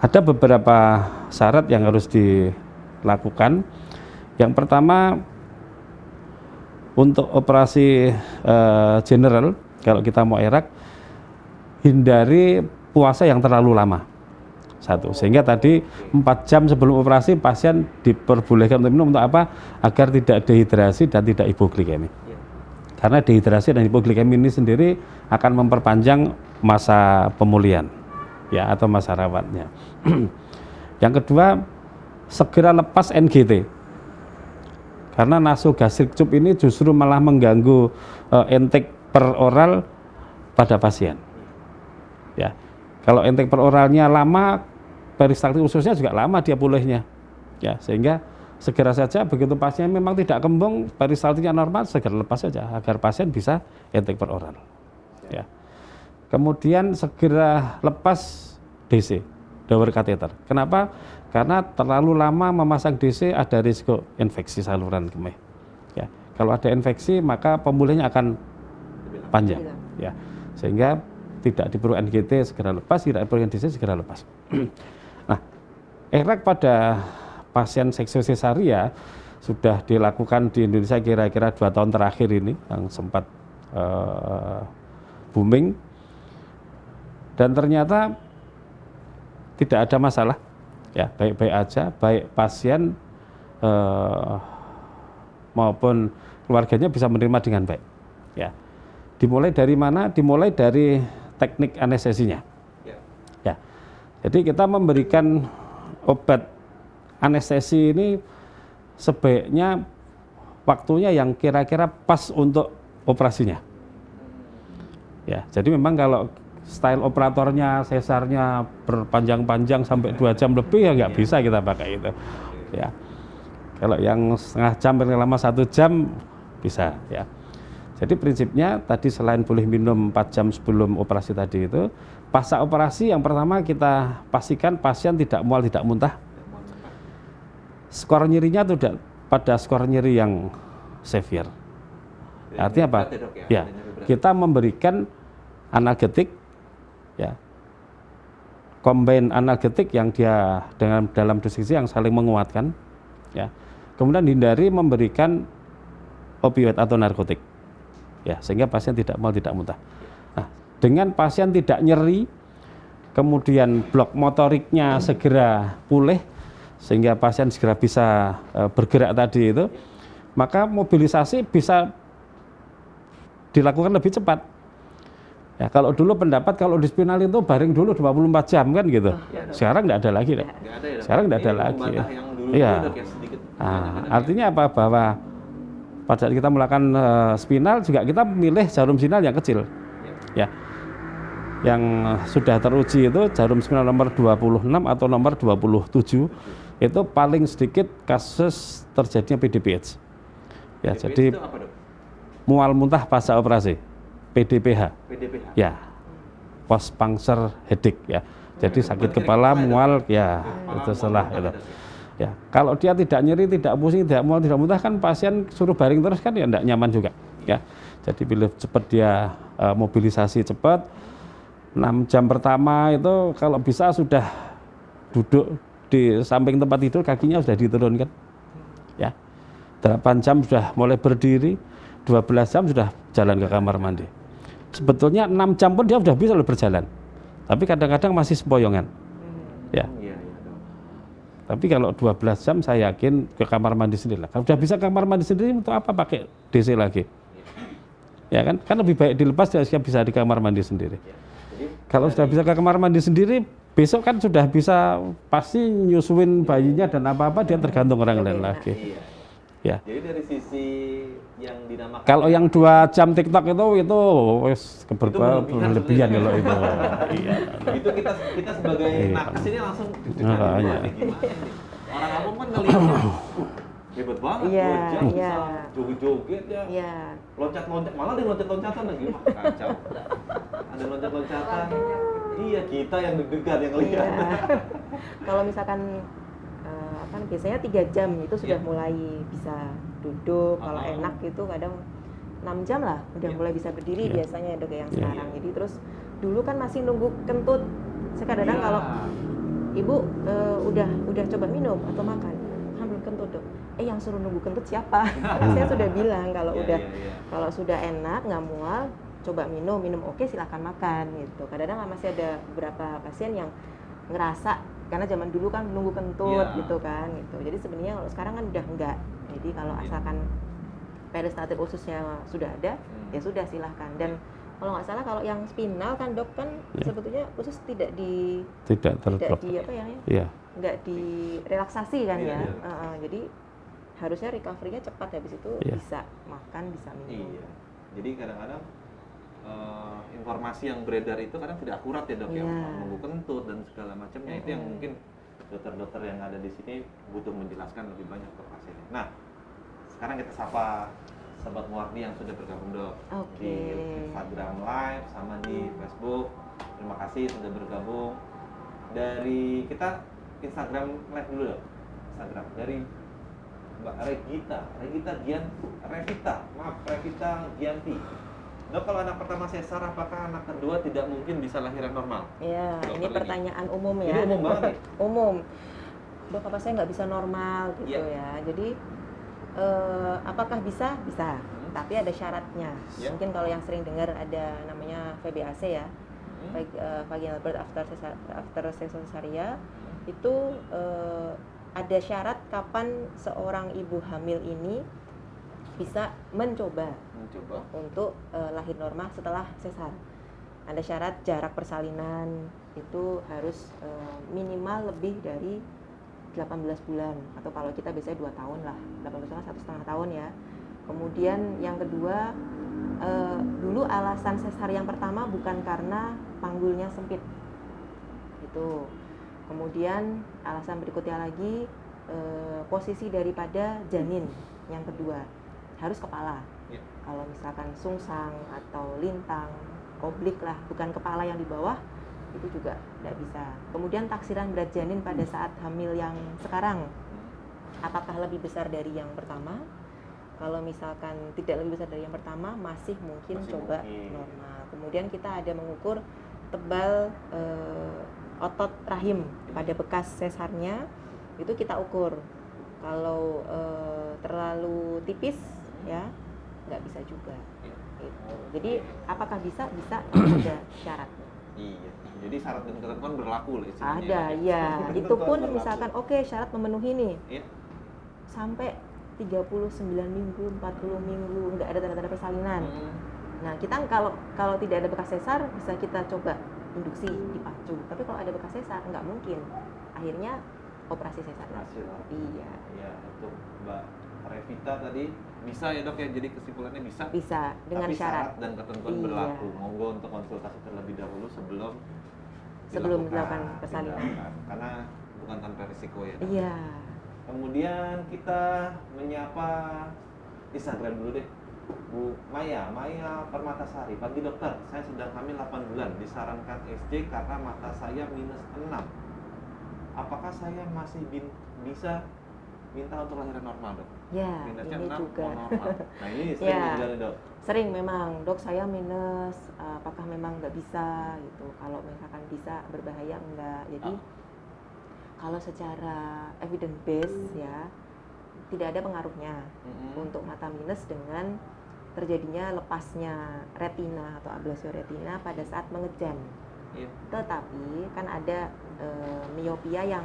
Ada beberapa syarat yang harus dilakukan. Yang pertama, untuk operasi general, kalau kita mau erak, hindari puasa yang terlalu lama. Satu, sehingga tadi 4 jam sebelum operasi pasien diperbolehkan untuk minum untuk apa? Agar tidak dehidrasi dan tidak hipoglikemi. Karena dehidrasi dan hipoglikemi ini sendiri akan memperpanjang masa pemulihan, ya, atau masa rawatnya. Yang kedua, segera lepas NGT. Karena nasogastric tube ini justru malah mengganggu intake per oral pada pasien. Ya, kalau intake per oralnya lama, peristaltik ususnya juga lama dia pulihnya. Ya, sehingga segera saja begitu pasien memang tidak kembung, peristaltiknya normal, segera lepas saja agar pasien bisa intake per oral. Ya. Kemudian segera lepas DC, dower catheter. Kenapa? Karena terlalu lama memasang DC ada risiko infeksi saluran kemih. Ya. Kalau ada infeksi maka pemulihannya akan panjang. Ya. Sehingga tidak diperlukan NGT segera lepas, tidak diperlukan DC segera lepas. Nah, erak pada pasien seksio sesaria sudah dilakukan di Indonesia kira-kira 2 tahun terakhir ini yang sempat booming, dan ternyata tidak ada masalah, ya, baik-baik aja, baik pasien maupun keluarganya bisa menerima dengan baik. Ya, dimulai dari mana? Dimulai dari teknik anestesinya. Ya, jadi kita memberikan obat anestesi ini sebaiknya waktunya yang kira-kira pas untuk operasinya. Ya, jadi memang kalau style operatornya, sesarnya berpanjang-panjang sampai 2 jam lebih ya nggak bisa kita pakai itu. Ya, kalau yang setengah jam paling lama 1 jam bisa. Ya, jadi prinsipnya tadi selain boleh minum 4 jam sebelum operasi tadi itu, pasca operasi yang pertama kita pastikan pasien tidak mual, tidak muntah. Skor nyerinya tidak pada skor nyeri yang severe. Artinya apa? Ya, kita memberikan analgetik, ya, combine analgetik yang dia dengan dalam dosis yang saling menguatkan, ya. Kemudian hindari memberikan opioid atau narkotik, ya, sehingga pasien tidak mual, tidak muntah. Nah, dengan pasien tidak nyeri, kemudian blok motoriknya segera pulih, sehingga pasien segera bisa bergerak tadi itu, maka mobilisasi bisa dilakukan lebih cepat. Ya, kalau dulu pendapat kalau di spinal itu baring dulu 24 jam kan gitu. Sekarang nggak ada lagi. Sekarang nggak ada lagi. Iya. Nah, artinya apa? Bahwa pada saat kita melakukan spinal juga kita milih jarum spinal yang kecil. Ya. Yang sudah teruji itu jarum spinal nomor 26 atau nomor 27 itu paling sedikit kasus terjadinya PDPH. Ya, PDPH jadi itu apa, Dok? Mual muntah pasca operasi, PDPH. PDPH. Ya, post puncture headache, ya. Jadi sakit kepala, mual, ya, itu setelah itu. Ya, kalau dia tidak nyeri, tidak pusing, tidak mual, tidak muntah kan pasien suruh baring terus kan ya enggak nyaman juga. Ya, jadi bila cepat dia mobilisasi cepat, 6 jam pertama itu kalau bisa sudah duduk di samping tempat tidur, kakinya sudah diturunkan. Ya. 8 jam sudah mulai berdiri, 12 jam sudah jalan ke kamar mandi. Sebetulnya 6 jam pun dia sudah bisa berjalan. Tapi kadang-kadang masih sempoyongan. Ya. Tapi kalau 12 jam saya yakin ke kamar mandi sendiri lah. Kalau sudah bisa ke kamar mandi sendiri untuk apa pakai DC lagi? Ya kan? Kan lebih baik dilepas dia bisa di kamar mandi sendiri. Kalau sudah bisa ke kamar mandi sendiri, besok kan sudah bisa pasti nyusuin bayinya dan apa-apa dia tergantung orang lain lagi. Ya. Jadi dari sisi yang dinamakan kalau yang 2 jam TikTok itu wes berlebihan kalau itu. Iya. Itu kita sebagai nakes ini langsung gimana? Orang awam kan ngelihatnya hebat banget, 2 jam bisa joget-joget ya. Loncat-loncat, malah ada loncat-loncatan lagi, wah kacau. Ada loncat-loncatan. Iya, kita yang deg-degan yang lihat. Iya.
Kalau misalkan biasanya 3 jam itu sudah mulai bisa duduk, kalau enak itu kadang 6 jam lah udah mulai bisa berdiri biasanya Dok yang sekarang. Jadi terus dulu kan masih nunggu kentut. Saya kadang-kadang kalau Ibu udah coba minum atau makan, kan belum kentut dok. Yang suruh nunggu kentut siapa? Saya sudah bilang kalau
Iya,
udah
iya, iya.
kalau sudah enak nggak mual, coba minum oke silahkan makan gitu. Kadang-kadang masih ada beberapa pasien yang ngerasa karena zaman dulu kan nunggu kentut
Iya.
gitu kan gitu. Jadi sebenarnya kalau sekarang kan udah enggak. Jadi kalau
Iya.
asalkan peristatil ususnya sudah ada, ya sudah silahkan. Dan kalau nggak salah kalau yang spinal kan dok kan sebetulnya usus tidak
Tidak terblok.
di apa ya?
Iya.
Nggak direlaksasi kan
Iya,
ya.
iya.
Jadi harusnya recovery-nya cepat, habis itu
Iya.
bisa makan, bisa minum.
Iya. Jadi kadang-kadang informasi yang beredar itu kadang tidak akurat ya dok ya,
Iya.
menunggu kentut dan segala macamnya. Itu yang mungkin dokter-dokter yang ada di sini butuh menjelaskan lebih banyak ke pasiennya. Nah, sekarang kita sapa Sobat Muwardi yang sudah bergabung dok
Oke.
di Instagram Live sama di Facebook. Terima kasih sudah bergabung. Dari kita Instagram Live dulu dok. Instagram dari Mbak Revita Gianti. Dok, kalau anak pertama sesar, apakah anak kedua tidak mungkin bisa lahiran normal?
Ya,
Dokter
ini
Leni.
pertanyaan umum ya.
Ini umum banget nih.
Umum. Dok, apa saya nggak bisa normal gitu
Iya.
ya. Jadi apakah bisa? Bisa. Tapi ada syaratnya.
Iya.
Mungkin kalau yang sering dengar ada namanya VBAC ya, vaginal birth after cesarea, itu ada syarat kapan seorang ibu hamil ini bisa mencoba untuk lahir normal setelah sesar. Ada syarat jarak persalinan itu harus minimal lebih dari 18 bulan, atau kalau kita biasanya 2 tahun lah, 18 bulan 1,5 tahun ya. Kemudian yang kedua, dulu alasan sesar yang pertama bukan karena panggulnya sempit itu. Kemudian alasan berikutnya lagi, posisi daripada janin yang kedua harus kepala.
Ya.
Kalau misalkan sungsang atau lintang, oblik lah, bukan kepala yang di bawah, itu juga tidak bisa. Kemudian taksiran berat janin pada saat hamil yang sekarang, apakah lebih besar dari yang pertama? Kalau misalkan tidak lebih besar dari yang pertama, masih mungkin coba normal. Kemudian kita ada mengukur tebal otot rahim pada bekas sesarnya, itu kita ukur. Kalau terlalu tipis ya nggak bisa juga. Gitu. Jadi apakah bisa? Bisa, ada syaratnya.
Iya. Jadi syarat dan ketentuan berlaku lah istilahnya.
Ada, ya. Itu pun misalkan oke, syarat memenuhi nih.
Iya.
Sampai 39 minggu, 40 minggu nggak ada tanda-tanda persalinan. Nah, kita kalau tidak ada bekas sesar bisa kita coba induksi dipacu. Tapi kalau ada bekas sesar nggak mungkin. Akhirnya operasi sesar. Iya.
Iya, untuk Mbak Revita tadi bisa ya dok ya, jadi kesimpulannya bisa.
Bisa dengan
Tapi
syarat
dan ketentuan
Iya.
berlaku. Monggo untuk konsultasi terlebih dahulu sebelum
dilakukan persalinan.
tindakan. Karena bukan tanpa risiko ya. Dok.
Iya.
Kemudian kita menyapa Instagram dulu deh. Bu Maya Permatasari. Pagi dokter, saya sedang hamil 8 bulan. Disarankan SJ karena mata saya -6. Apakah saya masih bisa minta untuk lahiran normal dok?
Ya,
Minusnya
ini
6
juga.
mau normal. Nah ini sering
Ya.
terjadi dok.
Sering memang, dok saya minus, apakah memang nggak bisa gitu. Kalau misalkan bisa berbahaya enggak. Jadi kalau secara evidence base ya tidak ada pengaruhnya untuk mata minus dengan terjadinya lepasnya retina atau ablasio retina pada saat mengejam.
Iya.
Tetapi kan ada miopia yang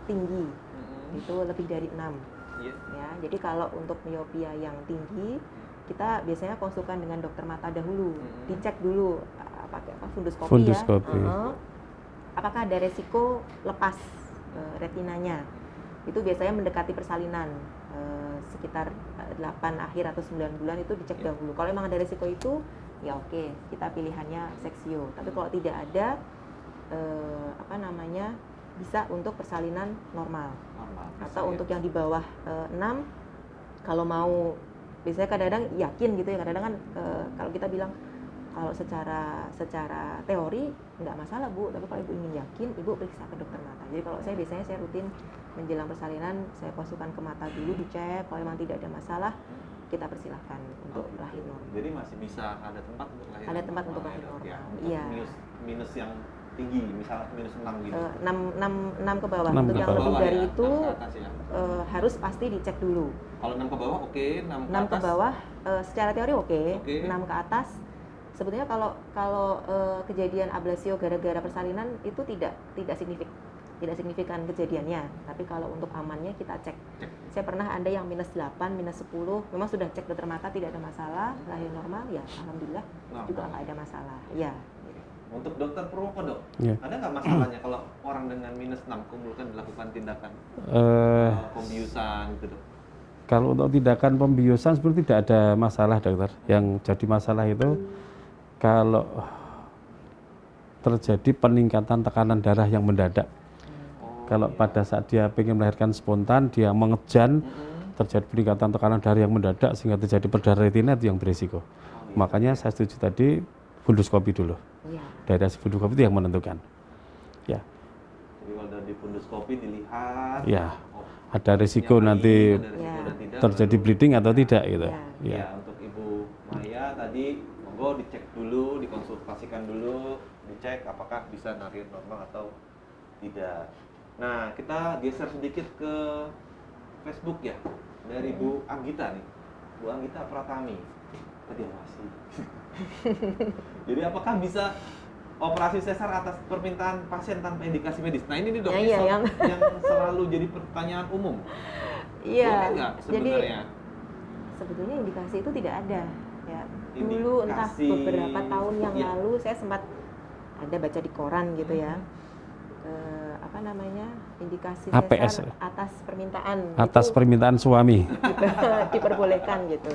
tinggi, itu lebih dari 6.
Iya.
Ya, jadi kalau untuk miopia yang tinggi kita biasanya konsulkan dengan dokter mata dahulu, dicek dulu pakai funduskopi.
Funduskopi.
Ya. Apakah ada resiko lepas retinanya? Itu biasanya mendekati persalinan, sekitar 8 akhir atau 9 bulan itu dicek dahulu. Kalau memang ada resiko itu, ya oke, kita pilihannya seksio. Tapi kalau tidak ada, bisa untuk persalinan normal. Atau untuk yang di bawah 6, kalau mau, biasanya kadang-kadang yakin gitu ya, kadang-kadang kan kalau kita bilang kalau secara teori nggak masalah Bu, tapi kalau ibu ingin yakin, ibu periksa ke dokter mata. Jadi kalau saya biasanya saya rutin menjelang persalinan, saya konsulkan ke mata dulu, dicek. Kalau memang tidak ada masalah, kita persilahkan untuk lahir normal.
Jadi masih bisa ada tempat untuk lahir.
Ada tempat untuk lahir normal.
Ya,
Iya.
minus yang tinggi, misalnya -6 gitu.
6 ke bawah.
Enam
Untuk
ke
yang lebih
bawah
dari
ya,
itu
6 ke atas ya.
harus pasti dicek dulu.
Kalau 6 ke bawah oke, 6 ke
6 ke
atas.
bawah secara teori oke.
Oke.
6 ke atas sebetulnya kalau kejadian ablasio gara-gara persalinan itu tidak signifikan kejadiannya, tapi kalau untuk amannya kita cek. Saya pernah ada yang -8, -10, memang sudah cek dokter mata tidak ada masalah, lahir normal ya, alhamdulillah juga nggak ada masalah. Ya.
Untuk dokter Purwoko dok,
Ya.
ada nggak masalahnya kalau orang dengan -6 kumpulkan dilakukan tindakan pembiusan gitu dok?
Kalau untuk tindakan pembiusan sebenarnya tidak ada masalah dokter. Yang jadi masalah itu kalau terjadi peningkatan tekanan darah yang mendadak. Kalau pada saat dia ingin melahirkan spontan, dia mengejan, terjadi peningkatan tekanan darah yang mendadak sehingga terjadi perdarahan retina, itu yang berisiko. Makanya saya setuju tadi funduskopi dulu.
Iya.
Dari hasil funduskopi itu yang menentukan. Ya,
Jadi kalau dari funduskopi dilihat,
ya.
oh,
Ada risiko
bayi,
nanti
ada risiko
Ya.
dan tidak,
terjadi
baru-
bleeding atau tidak gitu.
Ya.
Ya.
Ya, untuk Ibu Maya tadi monggo dicek dulu, dikonsultasikan dulu, dicek apakah bisa lahir normal atau tidak. Nah, kita geser sedikit ke Facebook ya, dari Bu Anggita nih, Bu Anggita Pratami. Tadi masih. Jadi apakah bisa operasi sesar atas permintaan pasien tanpa indikasi medis? Nah ini nih dok,
Ya, iya,
yang selalu jadi pertanyaan umum.
Iya.
Boleh nggak
Jadi
sebenarnya?
sebetulnya indikasi itu tidak ada. Ya. Dulu entah
Indikasi,
beberapa tahun yang
iya.
lalu saya sempat ada baca di koran gitu ya. Apa namanya? Indikasi
APS.
sesar atas permintaan.
Atas
itu
permintaan suami.
diperbolehkan gitu.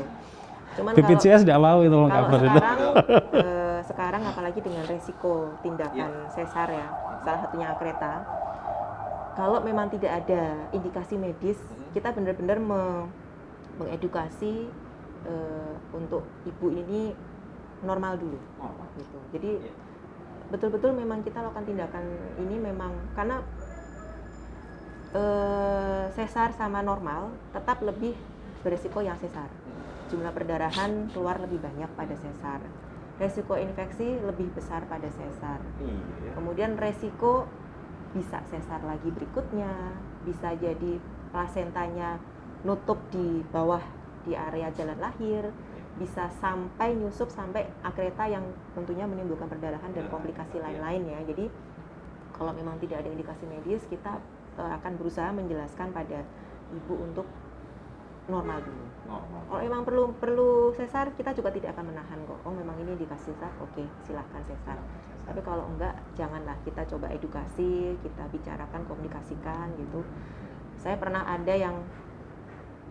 Cuman
BPJS tidak mau itu
kalau
cover itu.
sekarang apalagi dengan resiko tindakan sesar ya, salah satunya akreta. Kalau memang tidak ada indikasi medis, kita benar-benar mengedukasi untuk ibu ini normal dulu. Gitu. Jadi
Iya.
betul-betul memang kita lakukan tindakan ini memang karena sesar sama normal tetap lebih beresiko yang sesar. Jumlah perdarahan keluar lebih banyak pada sesar. Resiko infeksi lebih besar pada sesar.
Iya.
Kemudian resiko bisa sesar lagi berikutnya, bisa jadi plasentanya nutup di bawah di area jalan lahir, bisa sampai nyusup sampai akreta yang tentunya menimbulkan perdarahan dan komplikasi lain-lain ya. Jadi kalau memang tidak ada indikasi medis, kita akan berusaha menjelaskan pada ibu untuk normal dulu. Kalau memang perlu sesar, kita juga tidak akan menahan kok. Oh memang ini indikasi sesar, oke silahkan sesar. Tapi kalau enggak, janganlah, kita coba edukasi, kita bicarakan, komunikasikan gitu. Saya pernah ada yang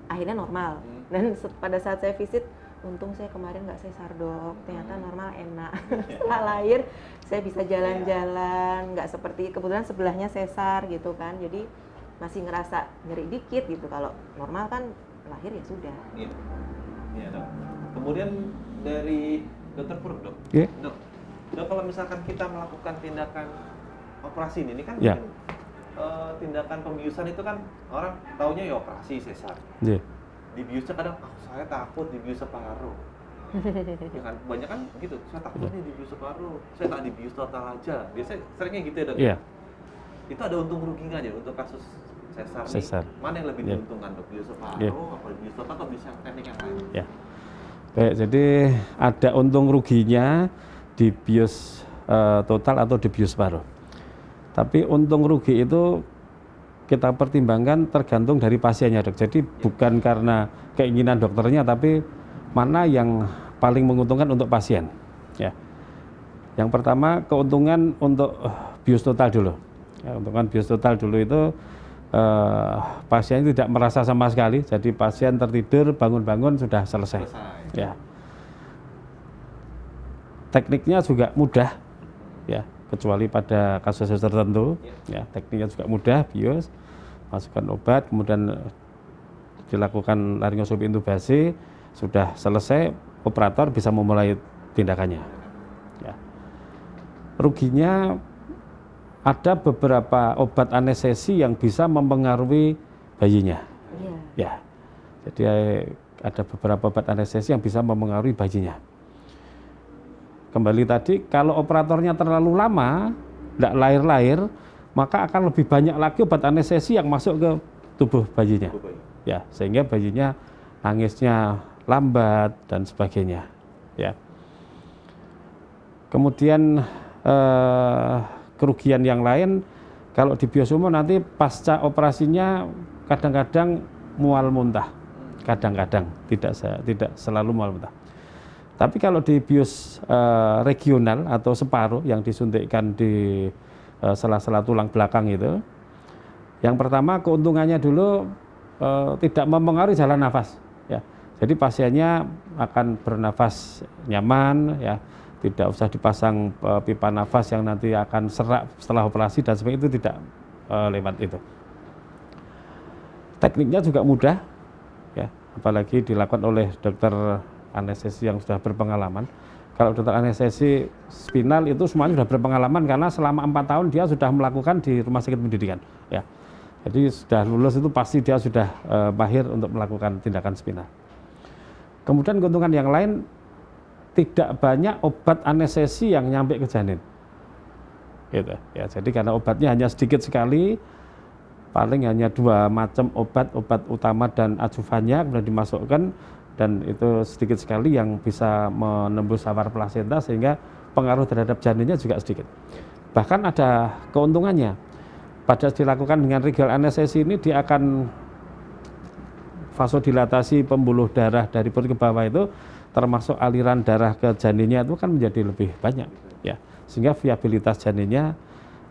akhirnya normal, dan pada saat saya visit, untung saya kemarin nggak sesar dok, ternyata normal enak. Setelah lahir, saya bisa jalan-jalan, nggak seperti kebetulan sebelahnya sesar gitu kan, jadi masih ngerasa nyeri dikit gitu. Kalau normal kan lahir ya sudah.
Iya. Iya dok. Kemudian dari dokter Pur dok.
Iya.
Dok, kalau misalkan kita melakukan tindakan operasi ini kan
Iya.
mungkin, tindakan pembiusan itu kan orang taunya ya operasi sesar.
Iya.
Dibiusnya kadang, saya takut dibius separuh. Ya kan, banyak kan gitu, saya takutnya dibius separuh, saya tak dibius total aja. Biasanya seringnya gitu ya dok.
Iya.
Itu ada untung ruginya aja untuk kasus sesar,
Sesar.
nih. Mana yang lebih
Iya.
diuntungkan dok? Bius separuh,
Iya.
apa bius total atau bius yang teknik yang lain?
Ya. Baik, jadi ada untung ruginya di bius total atau di bius paruh. Tapi untung rugi itu kita pertimbangkan tergantung dari pasiennya dok. Jadi bukan karena keinginan dokternya, tapi mana yang paling menguntungkan untuk pasien. Ya. Yang pertama keuntungan untuk bius total dulu. Ya, keuntungan bius total dulu itu pasien tidak merasa sama sekali, jadi pasien tertidur bangun-bangun sudah selesai. Ya. Tekniknya juga mudah, ya, kecuali pada kasus tertentu. Ya, tekniknya juga mudah, bius, masukkan obat, kemudian dilakukan laryngoskopi intubasi, sudah selesai, operator bisa memulai tindakannya. Ya. Ruginya ada beberapa obat anestesi yang bisa mempengaruhi bayinya.
Iya.
Ya, jadi ada beberapa obat anestesi yang bisa mempengaruhi bayinya. Kembali tadi, kalau operatornya terlalu lama, tidak lahir-lahir, maka akan lebih banyak lagi obat anestesi yang masuk ke tubuh bayinya. Ya, sehingga bayinya nangisnya lambat dan sebagainya. Ya. Kemudian kerugian yang lain, kalau di bios umum nanti pasca operasinya kadang-kadang mual muntah, kadang-kadang tidak selalu mual muntah. Tapi kalau di bios regional atau separuh yang disuntikkan di sela-sela tulang belakang itu, yang pertama keuntungannya dulu tidak mempengaruhi jalan nafas. Ya. Jadi pasiennya akan bernafas nyaman, ya, tidak usah dipasang pipa nafas yang nanti akan serak setelah operasi dan sebagainya, itu tidak lewat itu. Tekniknya juga mudah, ya, apalagi dilakukan oleh dokter anestesi yang sudah berpengalaman. Kalau dokter anestesi spinal itu semuanya sudah berpengalaman karena selama 4 tahun dia sudah melakukan di rumah sakit pendidikan. Ya. Jadi sudah lulus itu pasti dia sudah mahir untuk melakukan tindakan spinal. Kemudian keuntungan yang lain, tidak banyak obat anestesi yang nyampe ke janin. Gitu. Ya, jadi karena obatnya hanya sedikit sekali, paling hanya 2 macam obat utama dan adjuvannya kemudian dimasukkan, dan itu sedikit sekali yang bisa menembus sawar plasenta sehingga pengaruh terhadap janinnya juga sedikit. Bahkan ada keuntungannya. Pada dilakukan dengan regional anestesi ini dia akan vasodilatasi pembuluh darah dari perut ke bawah itu, termasuk aliran darah ke janinnya itu kan menjadi lebih banyak, ya, sehingga viabilitas janinnya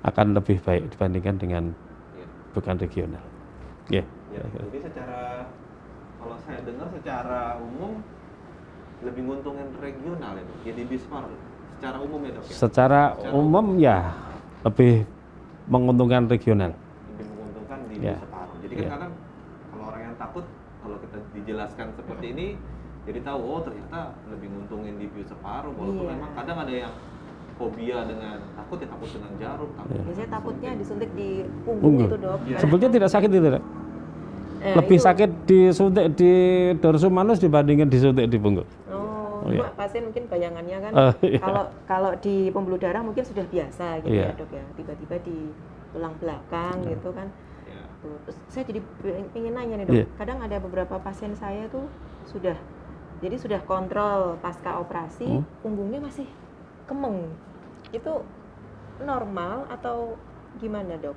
akan lebih baik dibandingkan dengan bukan regional.
Ya, jadi kalau saya dengar secara umum lebih nguntungin regional itu, ya di bispar secara umum ya dok ya?
Secara umum ya lebih menguntungkan regional.
Lebih menguntungkan di
Ya.
separuh. Jadi kan kadang kalau orang yang takut, kalau kita dijelaskan seperti ini, jadi tahu oh ternyata lebih nguntungin di bius separuh. Walaupun memang kadang ada yang fobia dengan takut dengan jarum.
Biasanya takutnya disuntik di punggung itu dok.
Sebetulnya tidak sakit itu, Dok. Lebih sakit disuntik di dorsum manus dibandingkan disuntik di punggung.
Cuma pasien mungkin bayangannya kan kalau di pembuluh darah mungkin sudah biasa gitu ya dok ya, tiba-tiba di tulang belakang gitu kan. Terus saya jadi ingin nanya nih dok, kadang ada beberapa pasien saya tuh sudah kontrol pasca operasi, punggungnya masih kemeng, itu normal atau gimana dok?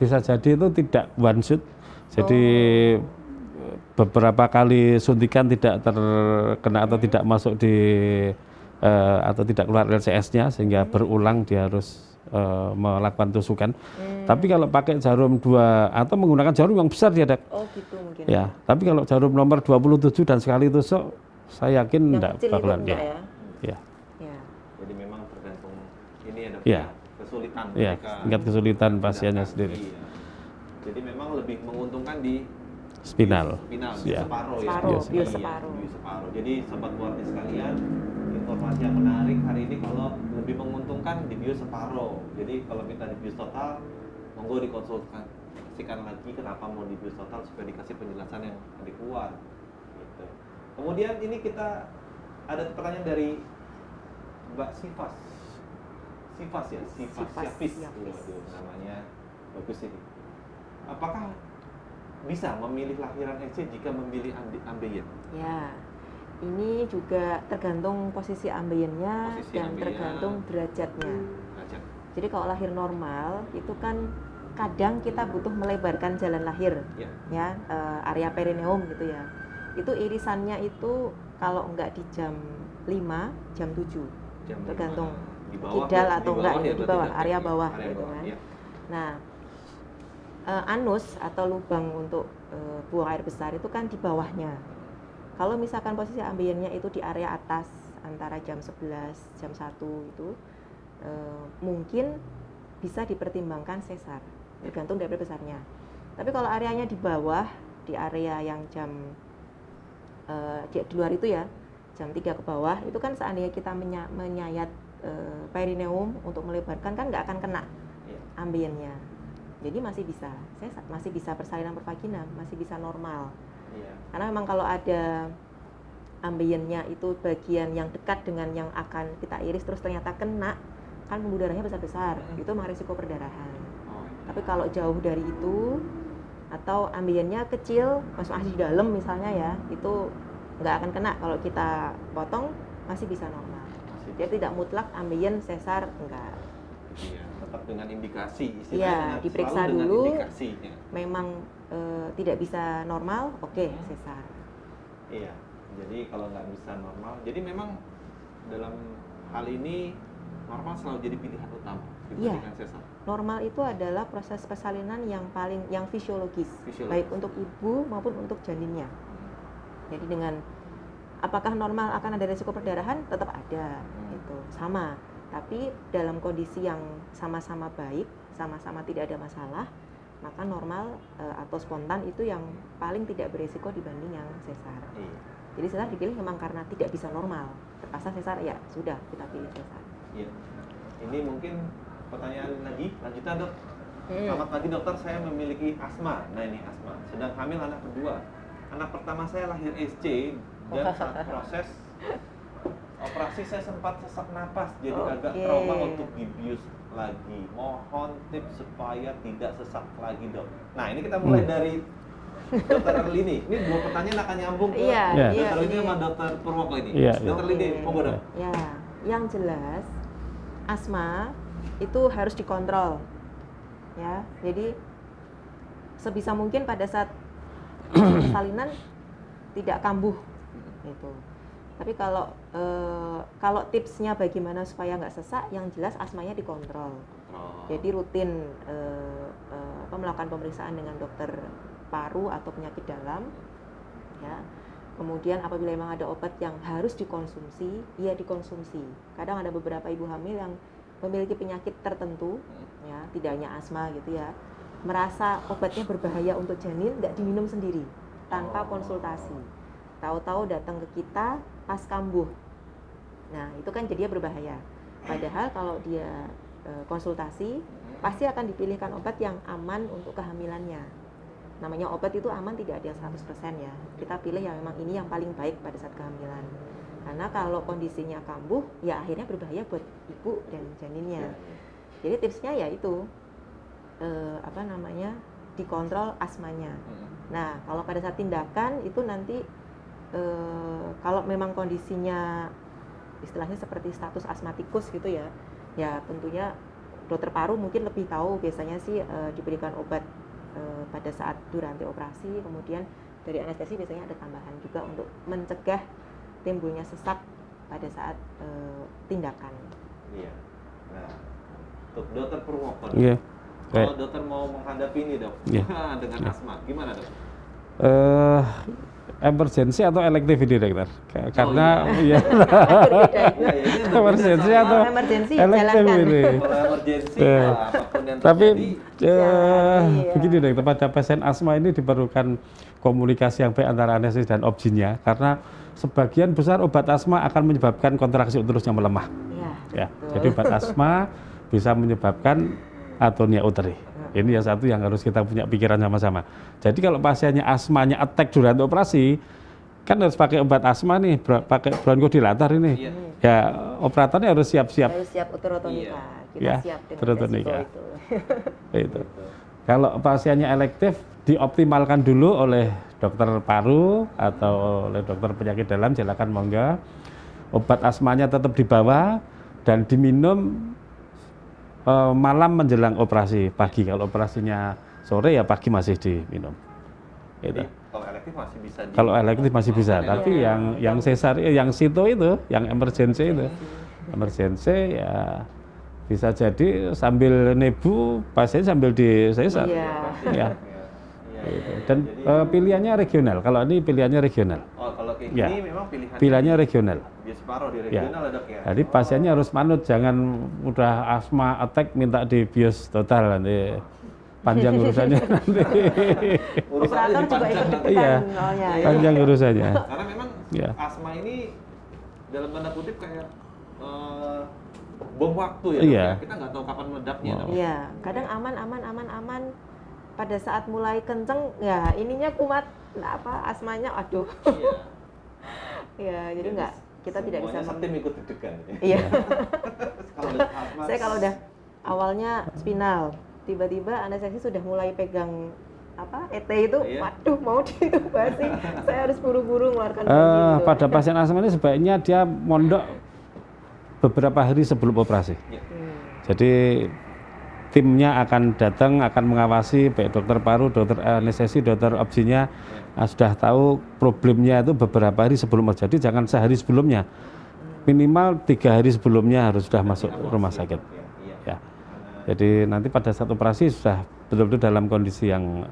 Bisa jadi itu tidak one shot, jadi beberapa kali suntikan tidak terkena atau tidak masuk di atau tidak keluar LCS-nya sehingga berulang dia harus melakukan tusukan. Tapi kalau pakai jarum 2 atau menggunakan jarum yang besar dia, Dok.
Oh gitu mungkin.
Ya, tapi kalau jarum nomor 27 dan sekali tusuk, saya yakin enggak bakalan
ya.
Ya.
Jadi memang tergantung ini ya dok.
Ya.
Kesulitan.
Ya, tingkat kesulitan pasiennya sendiri.
Iya. Jadi memang lebih menguntungkan di
Spinal.
Ya. Separuh ya.
Bius separuh.
Jadi sobat Muardi sekalian, informasi yang menarik hari ini kalau lebih menguntungkan di bius separuh. Jadi kalau kita di bius total, monggo dikonsultasikan lagi kenapa mau di bius total supaya dikasih penjelasan yang lebih kuat. Gitu. Kemudian ini kita ada pertanyaan dari Mbak Sifas Siafis. Waduh, namanya bagus ini. Apakah bisa memilih lahiran EC jika memilih ambeien?
Ya, ini juga tergantung posisi ambeyennya dan tergantung derajatnya. Jadi kalau lahir normal itu kan kadang kita butuh melebarkan jalan lahir, ya, area perineum gitu ya. Itu irisannya itu kalau enggak di jam 5, jam 7, tergantung kidal atau enggak, di bawah, area bawah gitu kan. Nah, anus atau lubang untuk buang air besar itu kan di bawahnya. Kalau misalkan posisi ambeyennya itu di area atas antara jam 11, jam 1 itu mungkin bisa dipertimbangkan sesar, tergantung dari besarnya. Tapi kalau areanya di bawah, di area yang jam di luar itu ya, jam 3 ke bawah, itu kan seandainya kita menyayat perineum untuk melebarkan kan nggak akan kena ambeyennya. Jadi masih bisa, masih bisa persalinan pervagina, masih bisa normal. Karena memang kalau ada ambeyennya itu bagian yang dekat dengan yang akan kita iris terus ternyata kena, kan pembuluh darahnya besar-besar, itu mah risiko perdarahan.
Oh,
Tapi kalau jauh dari itu atau ambiennya kecil, masih di dalam misalnya ya, itu nggak akan kena. Kalau kita potong masih bisa normal.
masih
Dia tidak mutlak ambien sesar, enggak.
iya, tetap dengan indikasi
Iya,
istilahnya,
diperiksa
selalu dengan
dulu.
indikasinya.
Memang tidak bisa normal, oke, sesar.
Iya, jadi kalau nggak bisa normal, jadi memang dalam hal ini normal selalu jadi pilihan utama dibandingkan sesar.
Normal itu adalah proses persalinan yang fisiologis, baik untuk ibu maupun untuk janinnya. Jadi dengan apakah normal akan ada risiko perdarahan? Tetap ada, itu sama. Tapi dalam kondisi yang sama-sama baik, sama-sama tidak ada masalah, maka normal atau spontan itu yang paling tidak berisiko dibanding yang sesar.
Iya.
Jadi sesar dipilih memang karena tidak bisa normal. Terpaksa sesar, ya sudah kita pilih sesar.
Iya. Ini mungkin pertanyaan lagi, lanjutan dok. Selamat pagi dokter, saya memiliki asma. Nah ini asma, sedang hamil anak kedua. Anak pertama saya lahir SC dan saat proses operasi saya sempat sesak napas, jadi agak trauma untuk dibius lagi. Mohon tips supaya tidak sesak lagi dok. Nah ini kita mulai dari dokter Lini. Ini dua pertanyaan akan nyambung ke dokter Lini sama dokter Purwoko ini. Dokter Lini, monggo dok.
Ya, yang jelas asma itu harus dikontrol. Ya, jadi sebisa mungkin pada saat persalinan tidak kambuh itu. Tapi kalau tipsnya bagaimana supaya nggak sesak, yang jelas asmanya dikontrol. Jadi rutin melakukan pemeriksaan dengan dokter paru atau penyakit dalam, ya. Kemudian apabila memang ada obat yang harus dikonsumsi, ya dikonsumsi. Kadang ada beberapa ibu hamil yang memiliki penyakit tertentu, ya, tidak hanya asma gitu ya, merasa obatnya berbahaya untuk janin, nggak diminum sendiri tanpa konsultasi. Tahu-tahu datang ke kita pas kambuh. Nah itu kan jadinya berbahaya. Padahal kalau dia konsultasi, pasti akan dipilihkan obat yang aman untuk kehamilannya. Namanya obat itu aman tidak ada yang 100% ya. Kita pilih yang memang ini yang paling baik pada saat kehamilan. Karena kalau kondisinya kambuh, ya akhirnya berbahaya buat ibu dan janinnya. Jadi tipsnya ya itu dikontrol asmanya. Nah kalau pada saat tindakan itu nanti kalau memang kondisinya istilahnya seperti status asmatikus gitu ya, ya tentunya dokter paru mungkin lebih tahu. Biasanya sih diberikan obat pada saat durante operasi, kemudian dari anestesi biasanya ada tambahan juga untuk mencegah timbulnya sesak pada saat tindakan.
Iya. Nah, untuk dokter Purwoko,
Kalau
dokter mau menghadapi ini dok, dengan asma, gimana dok?
Emergency atau elektif ini dokter? Karena emergency atau elektif ini.
Kalau emergency, apapun yang
Tapi
terjadi.
begini dokter, pada pasien asma ini diperlukan komunikasi yang baik antara anestesis dan objinnya, karena sebagian besar obat asma akan menyebabkan kontraksi uterusnya melemah. Ya, jadi obat asma bisa menyebabkan atonia uteri. Ini yang satu yang harus kita punya pikiran sama-sama. Jadi kalau pasiennya asmanya attack durante operasi, kan harus pakai obat asma nih, pakai bronchodilator ini. Ya, operatornya harus siap-siap.
Harus siap uterotonika. Kita
Ya,
siap dengan
uterotonika.
resiko
Itu. Kalau pasiennya elektif, dioptimalkan dulu oleh dokter paru atau oleh dokter penyakit dalam, silakan monggo. Obat asmanya tetap dibawa dan diminum malam menjelang operasi. Pagi, kalau operasinya sore ya pagi masih diminum. Itu.
Kalau elektif masih bisa.
Kalau elektif masih bisa, tapi yang sesar, yang sito itu, yang emergency itu, emergency ya bisa jadi sambil nebu pasien sambil di sesar. Ya. Gitu. Dan pilihannya regional. Kalau ini pilihannya regional.
Oh, kalau kayak
Ya.
gini memang
Pilihannya regional.
bias paruh di regional ya dok ya.
Jadi pasiennya harus manut, jangan udah asma attack minta dibius total, nanti panjang urusannya nanti.
Operator juga ikut deg-degan
Iya,
soalnya.
panjang urusannya.
Karena memang asma ini dalam tanda kutip kayak bom waktu ya.
Iya.
Dok, ya. Kita nggak tahu kapan meledaknya. Dok.
Iya, kadang aman. Pada saat mulai kenceng, ya ininya kumat, asmanya, aduh.
Iya.
Ya, jadi nggak kita tidak bisa
setim ikut deg-degan.
Iya.
Kalau udah asma,
Saya kalau udah awalnya spinal, tiba-tiba anestesi sudah mulai pegang ET itu,
Iya.
waduh mau diintubasi, saya harus buru-buru mengeluarkan bayi gitu.
Pada pasien asma ini sebaiknya dia mondok beberapa hari sebelum operasi.
ya.
Jadi timnya akan datang, akan mengawasi baik dokter paru, dokter anestesi, dokter obsinya sudah tahu problemnya itu beberapa hari sebelum terjadi, jangan sehari sebelumnya. Minimal 3 hari sebelumnya harus sudah masuk rumah sakit. Ya. Jadi nanti pada saat operasi sudah betul-betul dalam kondisi yang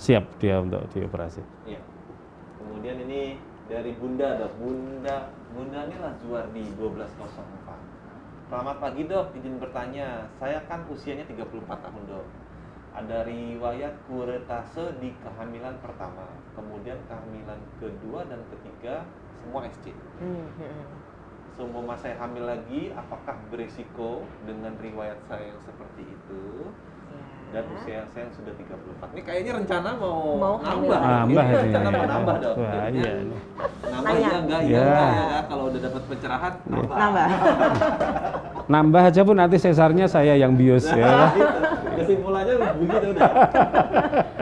siap dia untuk dioperasi.
Iya. Kemudian ini dari Bunda, Dok. Bunda ini Lazuardi 1204. Selamat pagi, Dok. Izin bertanya, saya kan usianya 34 tahun, Dok. Ada riwayat kuretase di kehamilan pertama, kemudian kehamilan kedua dan ketiga semua SC. Seumpama saya hamil lagi, apakah berisiko dengan riwayat saya yang seperti itu? Dan usia saya yang sudah 34. Ini kayaknya rencana mau
hamil
nambah.
lagi.
Nambah
Ini
ini.
rencana mau nambah, Dok.
Wah,
Jadinya
iya ini.
nambah
Nanya.
ya enggak,
Ya.
ya. Kalau udah dapat pencerahan,
Nambah.
Nambah aja pun nanti sesarnya saya yang bius ya.
Kesimpulannya begitu udah.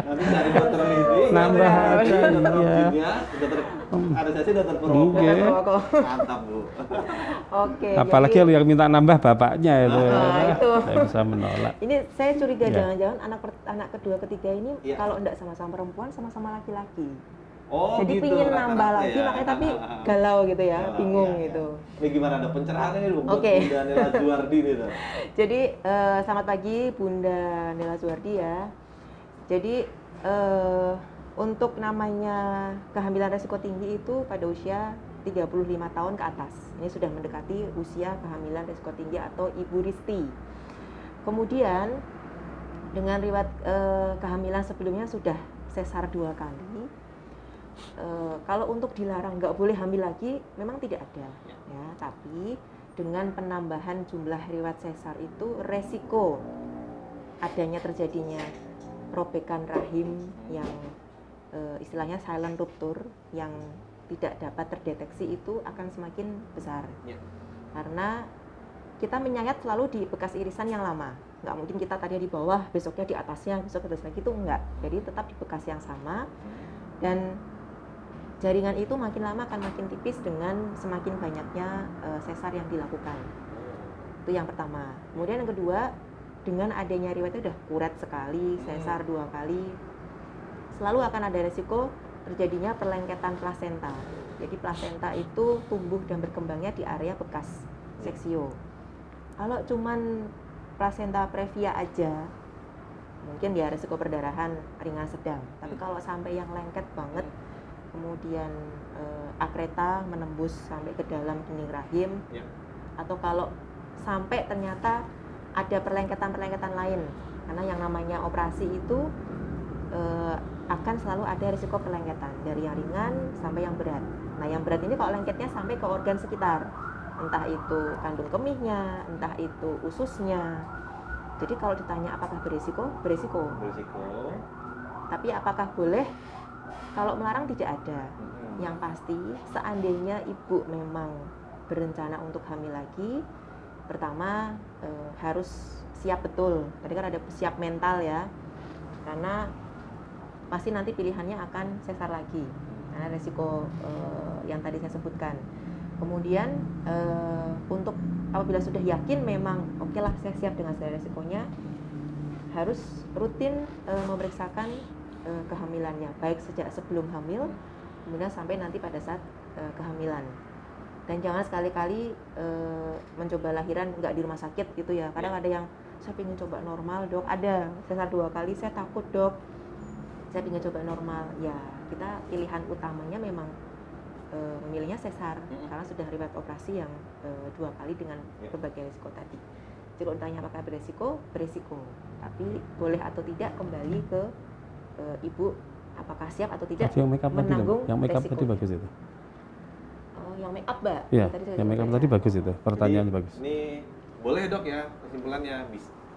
Nanti cari dokter ini.
Nambah aja,
Dokter
iya.
Obgynnya, dokter anestesi, dokter Purwoko.
Oke.
Mantap, Bu.
Oke.
Apalagi
jadi-
kalau yang minta nambah bapaknya itu.
Nah, itu.
Saya bisa menolak.
Ini saya curiga
Ya.
jangan-jangan anak kedua ketiga ini
Iya.
kalau enggak sama-sama perempuan sama-sama laki-laki.
Oh,
Jadi
gitu,
pingin
rata-rata
nambah lagi
ya.
makanya tapi galau gitu ya,
Galau,
bingung
iya,
gitu.
iya. Ini gimana, Dok? Pencerahannya nih, buat
Oke.
Bunda Nela Zuardi nih, Dok.
Jadi selamat pagi Bunda Nela Zuardi ya. Jadi untuk namanya kehamilan resiko tinggi itu pada usia 35 tahun ke atas. Ini sudah mendekati usia kehamilan resiko tinggi atau Ibu Risti. Kemudian dengan riwayat kehamilan sebelumnya sudah sesar 2 kali. Kalau untuk dilarang nggak boleh hamil lagi, memang tidak ada, ya. Tapi dengan penambahan jumlah riwayat sesar itu resiko adanya terjadinya robekan rahim yang istilahnya silent rupture yang tidak dapat terdeteksi itu akan semakin besar.
Ya.
Karena kita menyayat selalu di bekas irisan yang lama. Nggak mungkin kita tadi di bawah, besoknya di atasnya, besok di atas lagi, itu enggak. Jadi tetap di bekas yang sama dan jaringan itu makin lama akan makin tipis dengan semakin banyaknya sesar yang dilakukan. Itu yang pertama. Kemudian yang kedua, dengan adanya riwayatnya udah kuret sekali, sesar 2 kali, selalu akan ada resiko terjadinya perlengketan plasenta. Jadi plasenta itu tumbuh dan berkembangnya di area bekas seksio. Kalau cuman plasenta previa aja, mungkin ya resiko perdarahan ringan sedang. Tapi kalau sampai yang lengket banget, kemudian akreta menembus sampai ke dalam dinding rahim,
Ya.
atau kalau sampai ternyata ada perlengketan-perlengketan lain, karena yang namanya operasi itu akan selalu ada risiko perlengketan dari yang ringan sampai yang berat. Nah yang berat ini kalau lengketnya sampai ke organ sekitar, entah itu kandung kemihnya, entah itu ususnya. Jadi kalau ditanya apakah berisiko, berisiko.
Berisiko.
Tapi apakah boleh? Kalau melarang tidak ada. Yang pasti seandainya ibu memang berencana untuk hamil lagi, pertama harus siap betul. Tadi kan ada siap mental ya, karena pasti nanti pilihannya akan sesar lagi karena resiko yang tadi saya sebutkan. Kemudian untuk apabila sudah yakin memang oke lah saya siap dengan segala resikonya, harus rutin memeriksakan kehamilannya, baik sejak sebelum hamil kemudian sampai nanti pada saat kehamilan. Dan jangan sekali-kali mencoba lahiran nggak di rumah sakit gitu ya. Kadang ada yang saya ingin coba normal, Dok. Ada sesar 2 kali, saya takut, Dok. Saya ingin coba normal. Ya, kita pilihan utamanya memang memilihnya sesar karena sudah riwayat operasi yang 2 kali dengan berbagai risiko tadi. Jadi kalau ditanya apakah beresiko, beresiko. Tapi boleh atau tidak kembali ke ibu, apakah siap atau tidak
Yang make up tadi,
menanggung
yang make up
resikonya.
tadi bagus itu.
Yang make up, Mbak.
Iya,
Tadi saya
yang make up
sebutkan
tadi
ya.
bagus itu. Pertanyaannya
Jadi,
bagus.
Ini boleh, Dok, ya, kesimpulannya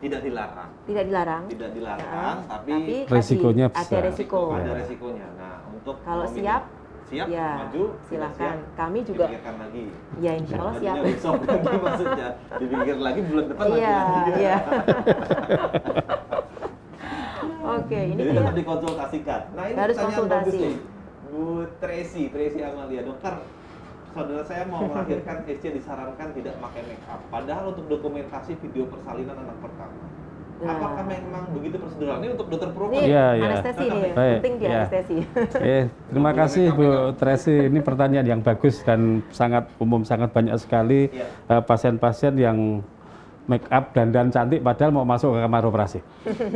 tidak dilarang.
Tidak dilarang.
Tidak dilarang, tapi
tadi
Resikonya
ada
besar.
resiko.
ada
Ya.
resikonya. Nah, untuk
Kalau
meminim-
siap
siap,
Ya,
maju, tidak
silakan.
siap,
Kami juga,
dipikirkan lagi.
ya insya Allah siap.
Majunya besok lagi maksudnya, dipikir lagi bulan depan maju
Iya,
lagi.
iya. Oke, ini
Jadi
dia.
tetap dikonsultasikan. Nah ini
Harus
pertanyaan bagus
konsultasi.
nih, Bu Tracy Amalia, dokter. Saudara saya mau melahirkan, SC disarankan tidak pakai make up. Padahal untuk dokumentasi video persalinan anak pertama.
Nah.
Apakah memang begitu prosedural? Ini untuk dokter Purwo.
Ini
Iya, iya.
anestesi nih,
Baik,
penting di
iya.
anestesi.
Terima kasih Bu Tracy. Ini pertanyaan yang bagus dan sangat umum, sangat banyak sekali pasien-pasien yang make up dan cantik padahal mau masuk ke kamar operasi.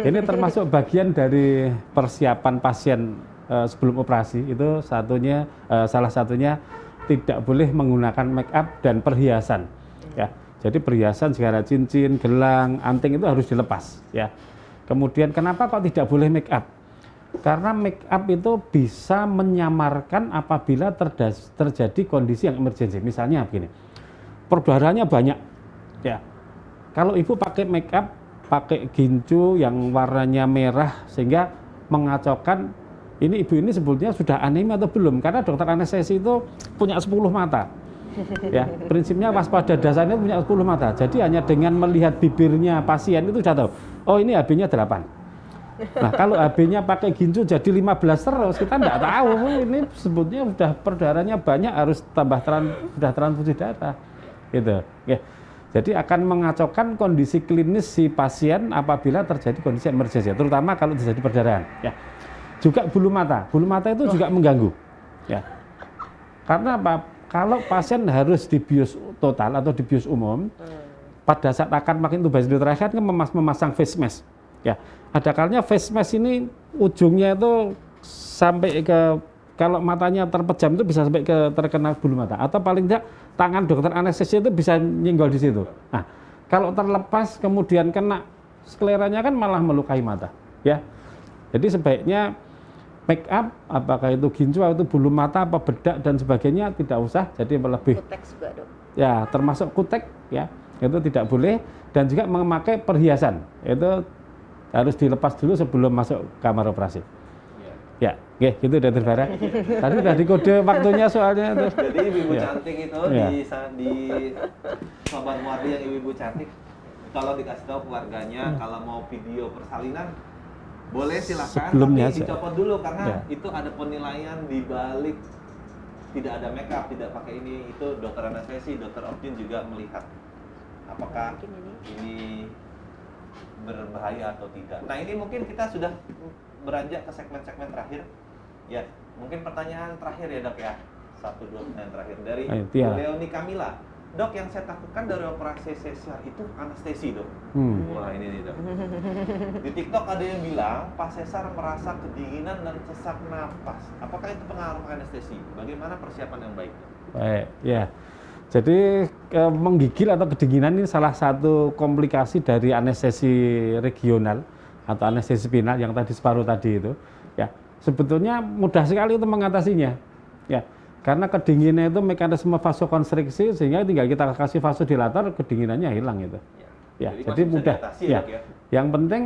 Ini termasuk bagian dari persiapan pasien sebelum operasi. Itu salah satunya tidak boleh menggunakan make up dan perhiasan. Ya. Jadi perhiasan segala cincin, gelang, anting itu harus dilepas. Ya. Kemudian kenapa kok tidak boleh make up? Karena make up itu bisa menyamarkan apabila terjadi kondisi yang emergensi. Misalnya begini, perdarahannya banyak. Ya. Kalau ibu pakai make up, pakai gincu yang warnanya merah sehingga mengacaukan, ini ibu ini sebetulnya sudah anemia atau belum? Karena dokter anestesi itu punya 10 mata. Ya, prinsipnya waspada dasarnya punya 10 mata. Jadi hanya dengan melihat bibirnya pasien itu sudah tahu, oh ini HB-nya 8. Nah, kalau HB-nya pakai gincu jadi 15 terus, kita enggak tahu. Ini sebetulnya sudah perdarahannya banyak, harus tambah sudah transfusi darah. Gitu. Oke. Jadi akan mengacaukan kondisi klinis si pasien apabila terjadi kondisi emergensi, terutama kalau terjadi perdarahan. Ya. Juga bulu mata itu juga mengganggu. Ya. Karena apa? Kalau pasien harus dibius total atau dibius umum, pada saat akan pakai intubasi terakhir kan memasang face mask. Ya, ada kalanya face mask ini ujungnya itu sampai ke, kalau matanya terpejam itu bisa sampai ke terkena bulu mata, atau paling tidak tangan dokter anestesi itu bisa nyenggol di situ. Nah, kalau terlepas kemudian kena skleranya kan malah melukai mata. Ya, jadi sebaiknya make up, apakah itu gincu, atau itu bulu mata, apa bedak dan sebagainya tidak usah. Jadi lebih
Kutek juga dok.
ya termasuk kutek ya itu tidak boleh, dan juga memakai perhiasan itu harus dilepas dulu sebelum masuk kamar operasi. Ya, oke, gitu Dr. Bara. Tadi udah dikode waktunya soalnya tuh.
Jadi ibu-ibu
Ya.
cantik itu
Ya.
di Sobat Muardi yang ibu-ibu cantik, kalau dikasih tahu keluarganya kalau mau video persalinan boleh silakan,
Sebelumnya
tapi
aja.
dicopot dulu karena
Ya.
itu ada penilaian di balik tidak ada make up, tidak pakai ini, itu dokter anestesi, dokter obgyn juga melihat apakah
Mungkin
ini berbahaya atau tidak. Nah ini mungkin kita sudah beranjak ke segmen-segmen terakhir. Ya, mungkin pertanyaan terakhir ya dok ya. 1-2 pertanyaan terakhir dari
Ayo, Tia.
Leoni Kamila. Dok, yang saya takutkan dari operasi sesar itu anestesi dok. Wah ini nih dok. Di TikTok ada yang bilang pas sesar merasa kedinginan dan sesak napas. Apakah itu pengaruh anestesi? Bagaimana persiapan yang baik?
Baik, ya. Jadi menggigil atau kedinginan ini salah satu komplikasi dari anestesi regional atau anestesi spinal yang tadi separuh tadi itu. Ya, sebetulnya mudah sekali itu mengatasinya. Ya, karena kedinginan itu mekanisme vasokonstriksi sehingga tinggal kita kasih vasodilator, kedinginannya hilang itu. Ya,
Jadi
jadi
masih bisa
mudah.
diatasi,
Ya.
dok, ya?
Yang penting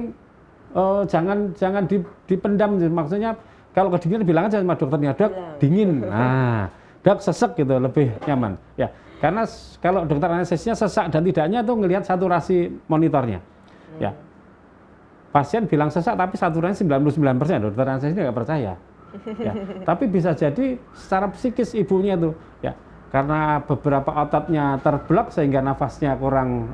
jangan dipendam. Maksudnya kalau kedinginan bilang aja sama dokternya, dok dingin. Nah, dok sesek gitu lebih nyaman. Ya, karena kalau dokter anestesinya sesak dan tidaknya itu ngelihat saturasi monitornya. Ya. Pasien bilang sesak tapi saturasinya 99%, dokter anestesi nggak percaya. Ya. Tapi bisa jadi secara psikis ibunya itu, ya, karena beberapa ototnya terblok sehingga nafasnya kurang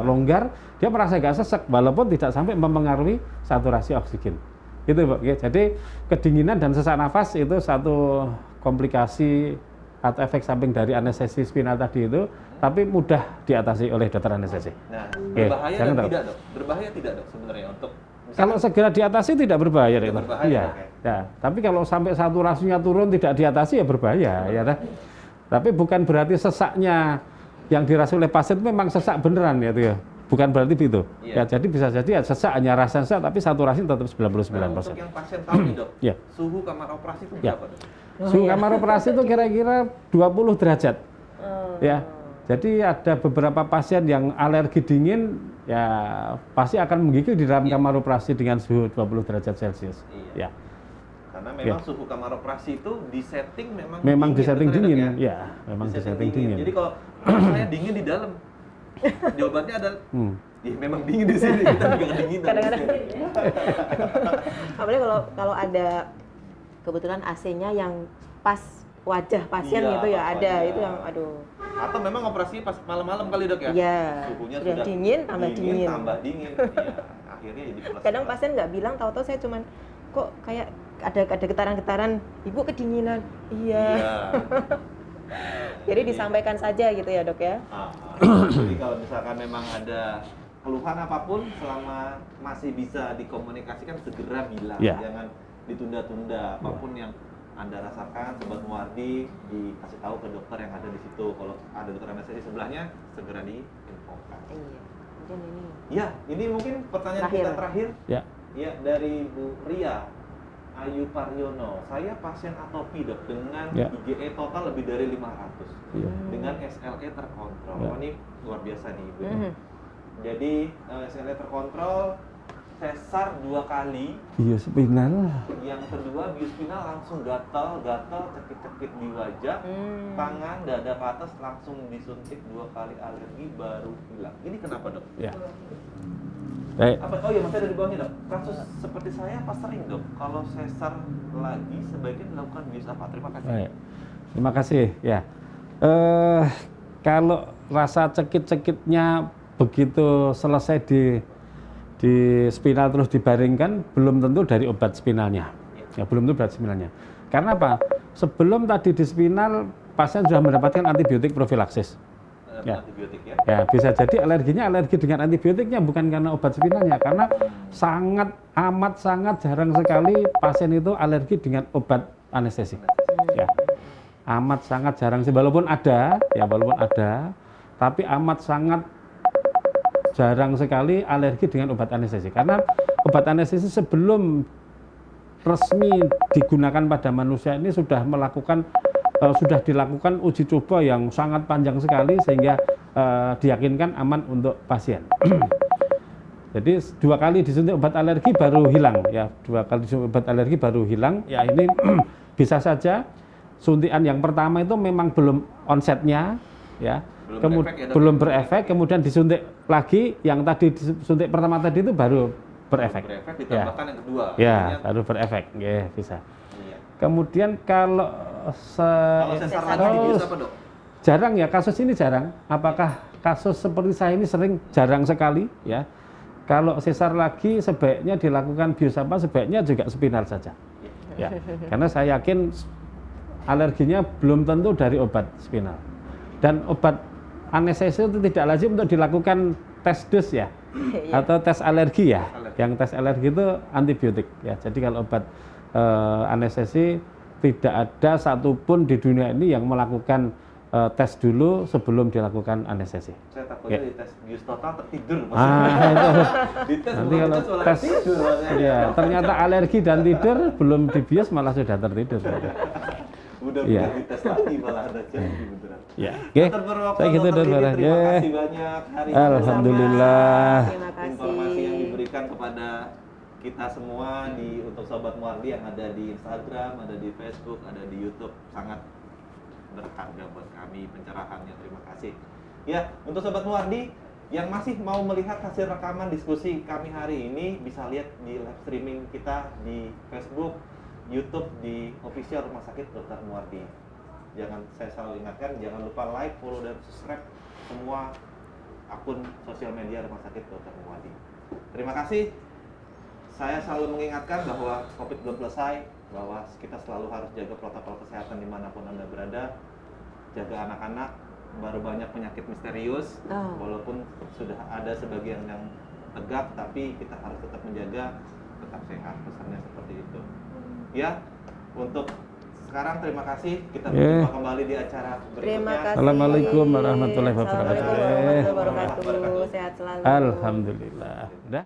longgar, dia merasa agak sesek walaupun tidak sampai mempengaruhi saturasi oksigen. Itu Bu. Ya, jadi kedinginan dan sesak nafas itu satu komplikasi atau efek samping dari anestesi spinal tadi itu, tapi mudah diatasi oleh dokter anestesi.
Nah,
Oke,
berbahaya
jangan
dan
tahu.
tidak dok? Berbahaya tidak dok sebenarnya untuk
Kalau segera diatasi tidak berbahaya,
Tidak
dokter.
berbahaya,
Iya.
oke.
Ya, tapi kalau sampai saturasinya turun tidak diatasi ya berbahaya, ya dah. Tapi bukan berarti sesaknya yang dirasa oleh pasien itu memang sesak beneran ya itu ya. Bukan berarti itu.
Iya.
Ya, jadi bisa jadi ya sesak hanya rasa sesak tapi saturasi tetap 99%.
Nah, untuk yang pasien tahu nih dok,
Ya.
suhu kamar operasi itu
Ya.
berapa dok?
Suhu kamar operasi itu kira-kira 20 derajat. Ya. Jadi ada beberapa pasien yang alergi dingin, ya pasti akan menggigil di dalam kamar operasi dengan suhu 20 derajat Celcius.
Iya.
Ya.
Karena memang suhu kamar operasi itu disetting memang
disetting
betul ya,
dingin,
Dok,
ya, memang disetting dingin.
Jadi kalau saya dingin di dalam, jawabannya adalah ya memang dingin di sini, kita juga kedinginan.
Kadang-kadang. Apalagi kalau ada kebetulan AC-nya yang pas wajah pasien
Iya,
gitu ya,
pas
ada
wajah.
itu yang aduh.
Atau memang operasi pas malam-malam kali, Dok ya?
Iya.
Suhunya
Sudah
sudah
dingin, tambah dingin.
tambah dingin. Iya, akhirnya jadi plus.
Kadang pasien nggak bilang, tahu-tahu saya cuman kok kayak ada getaran-getaran, ibu kedinginan. Iya. Jadi disampaikan saja gitu ya, Dok ya.
Jadi kalau misalkan memang ada keluhan apapun, selama masih bisa dikomunikasikan segera bilang,
Ya.
jangan ditunda-tunda. Apapun yang Anda rasakan, Sobat Muwardi, dikasih tahu ke dokter yang ada di situ. Kalau ada dokter anestesi sebelahnya, segera diinfokan.
Iya. Kemudian ini.
Ya, ini mungkin pertanyaan
Terakhir.
kita terakhir.
Ya.
Ya, dari Bu Ria Ayu Paryono. Saya pasien atopi, Dok, dengan
Ya.
IgE total lebih dari 500.
Iya.
Dengan SLE terkontrol.
Ya.
Oh, ini luar biasa nih, Ibu.
Mhm.
Jadi, SLE terkontrol, sesar 2 kali,
Iya, spinal.
yang kedua biospinal langsung gatal, cekit-cekit di wajah, tangan, dada ke atas langsung disuntik 2 kali alergi baru hilang. Ini kenapa, Dok?
Ya. Baik.
Oh iya, masih ada di bawahnya, Dok. Kasus seperti saya apa sering, Dok? Kalau sesar lagi sebaiknya dilakukan bius apa? Terima kasih.
Baik. Terima kasih. Ya. Kalau rasa cekit-cekitnya begitu selesai di spinal terus dibaringkan, belum tentu dari obat spinalnya. Ya, belum tentu obat spinalnya. Karena apa? Sebelum tadi di spinal, pasien sudah mendapatkan antibiotik profilaksis. Ya.
Antibiotik ya.
Ya, bisa jadi alerginya alergi dengan antibiotiknya, bukan karena obat spinalnya. Karena amat sangat jarang sekali pasien itu alergi dengan obat anestesi. Ya. Amat sangat jarang sih, walaupun ada, tapi amat sangat jarang sekali alergi dengan obat anestesi. Karena obat anestesi sebelum resmi digunakan pada manusia ini sudah dilakukan uji coba yang sangat panjang sekali sehingga diyakinkan aman untuk pasien. Jadi 2 kali disuntik obat alergi baru hilang, ya 2 kali disuntik obat alergi baru hilang. Ya ini bisa saja suntikan yang pertama itu memang belum onsetnya, ya. Belum berefek, kemudian disuntik lagi, yang tadi disuntik pertama tadi itu baru berefek.
Ditambahkan yang kedua.
Ya, baru berefek, ya bisa.
Iya.
Kemudian kalau
sesar lagi dibius apa, Dok?
jarang ya, kasus ini jarang. Apakah kasus seperti saya ini sering? Jarang sekali, ya. Kalau sesar lagi sebaiknya dilakukan bius apa? Sebaiknya juga spinal saja. Ya. Karena saya yakin alerginya belum tentu dari obat spinal. Dan obat anestesi itu tidak lazim untuk dilakukan tes dus ya, atau tes alergi ya. Yang tes alergi itu antibiotik ya. Jadi kalau obat anestesi tidak ada satupun di dunia ini yang melakukan tes dulu sebelum dilakukan anestesi.
Saya takutnya di tes bius total tertidur.
Itu.
Di tes
Nanti kalau tes ya, ternyata alergi dan tidur belum dibius malah sudah tertidur.
Udah
Iya.
di tes lagi malah ada jadi beneran.
Ya, oke.
Dr. Purwoko,
Saya gitu
Dr.
Dr.
Didi, terima
Ya.
kasih banyak hari ini.
Alhamdulillah.
Terima kasih.
Informasi yang diberikan kepada kita semua untuk Sobat Muwardi yang ada di Instagram, ada di Facebook, ada di YouTube, sangat berharga buat kami pencerahannya. Terima kasih. Ya, untuk Sobat Muwardi yang masih mau melihat hasil rekaman diskusi kami hari ini, bisa lihat di live streaming kita di Facebook, YouTube, di official Rumah Sakit Dr. Muwardi. Saya selalu ingatkan, jangan lupa like, follow, dan subscribe semua akun sosial media Rumah Sakit Dr. Muwardi. Terima kasih. Saya selalu mengingatkan bahwa COVID belum selesai, bahwa kita selalu harus jaga protokol kesehatan dimanapun Anda berada, jaga anak-anak, baru banyak penyakit misterius, walaupun sudah ada sebagian yang tegak, tapi kita harus tetap menjaga, tetap sehat, pesannya seperti itu. Ya, untuk sekarang terima kasih, kita berjumpa kembali di acara berikutnya.
Terima kasih.
Assalamualaikum warahmatullahi wabarakatuh.
Assalamualaikum warahmatullahi wabarakatuh. Sehat selalu.
Alhamdulillah. Udah?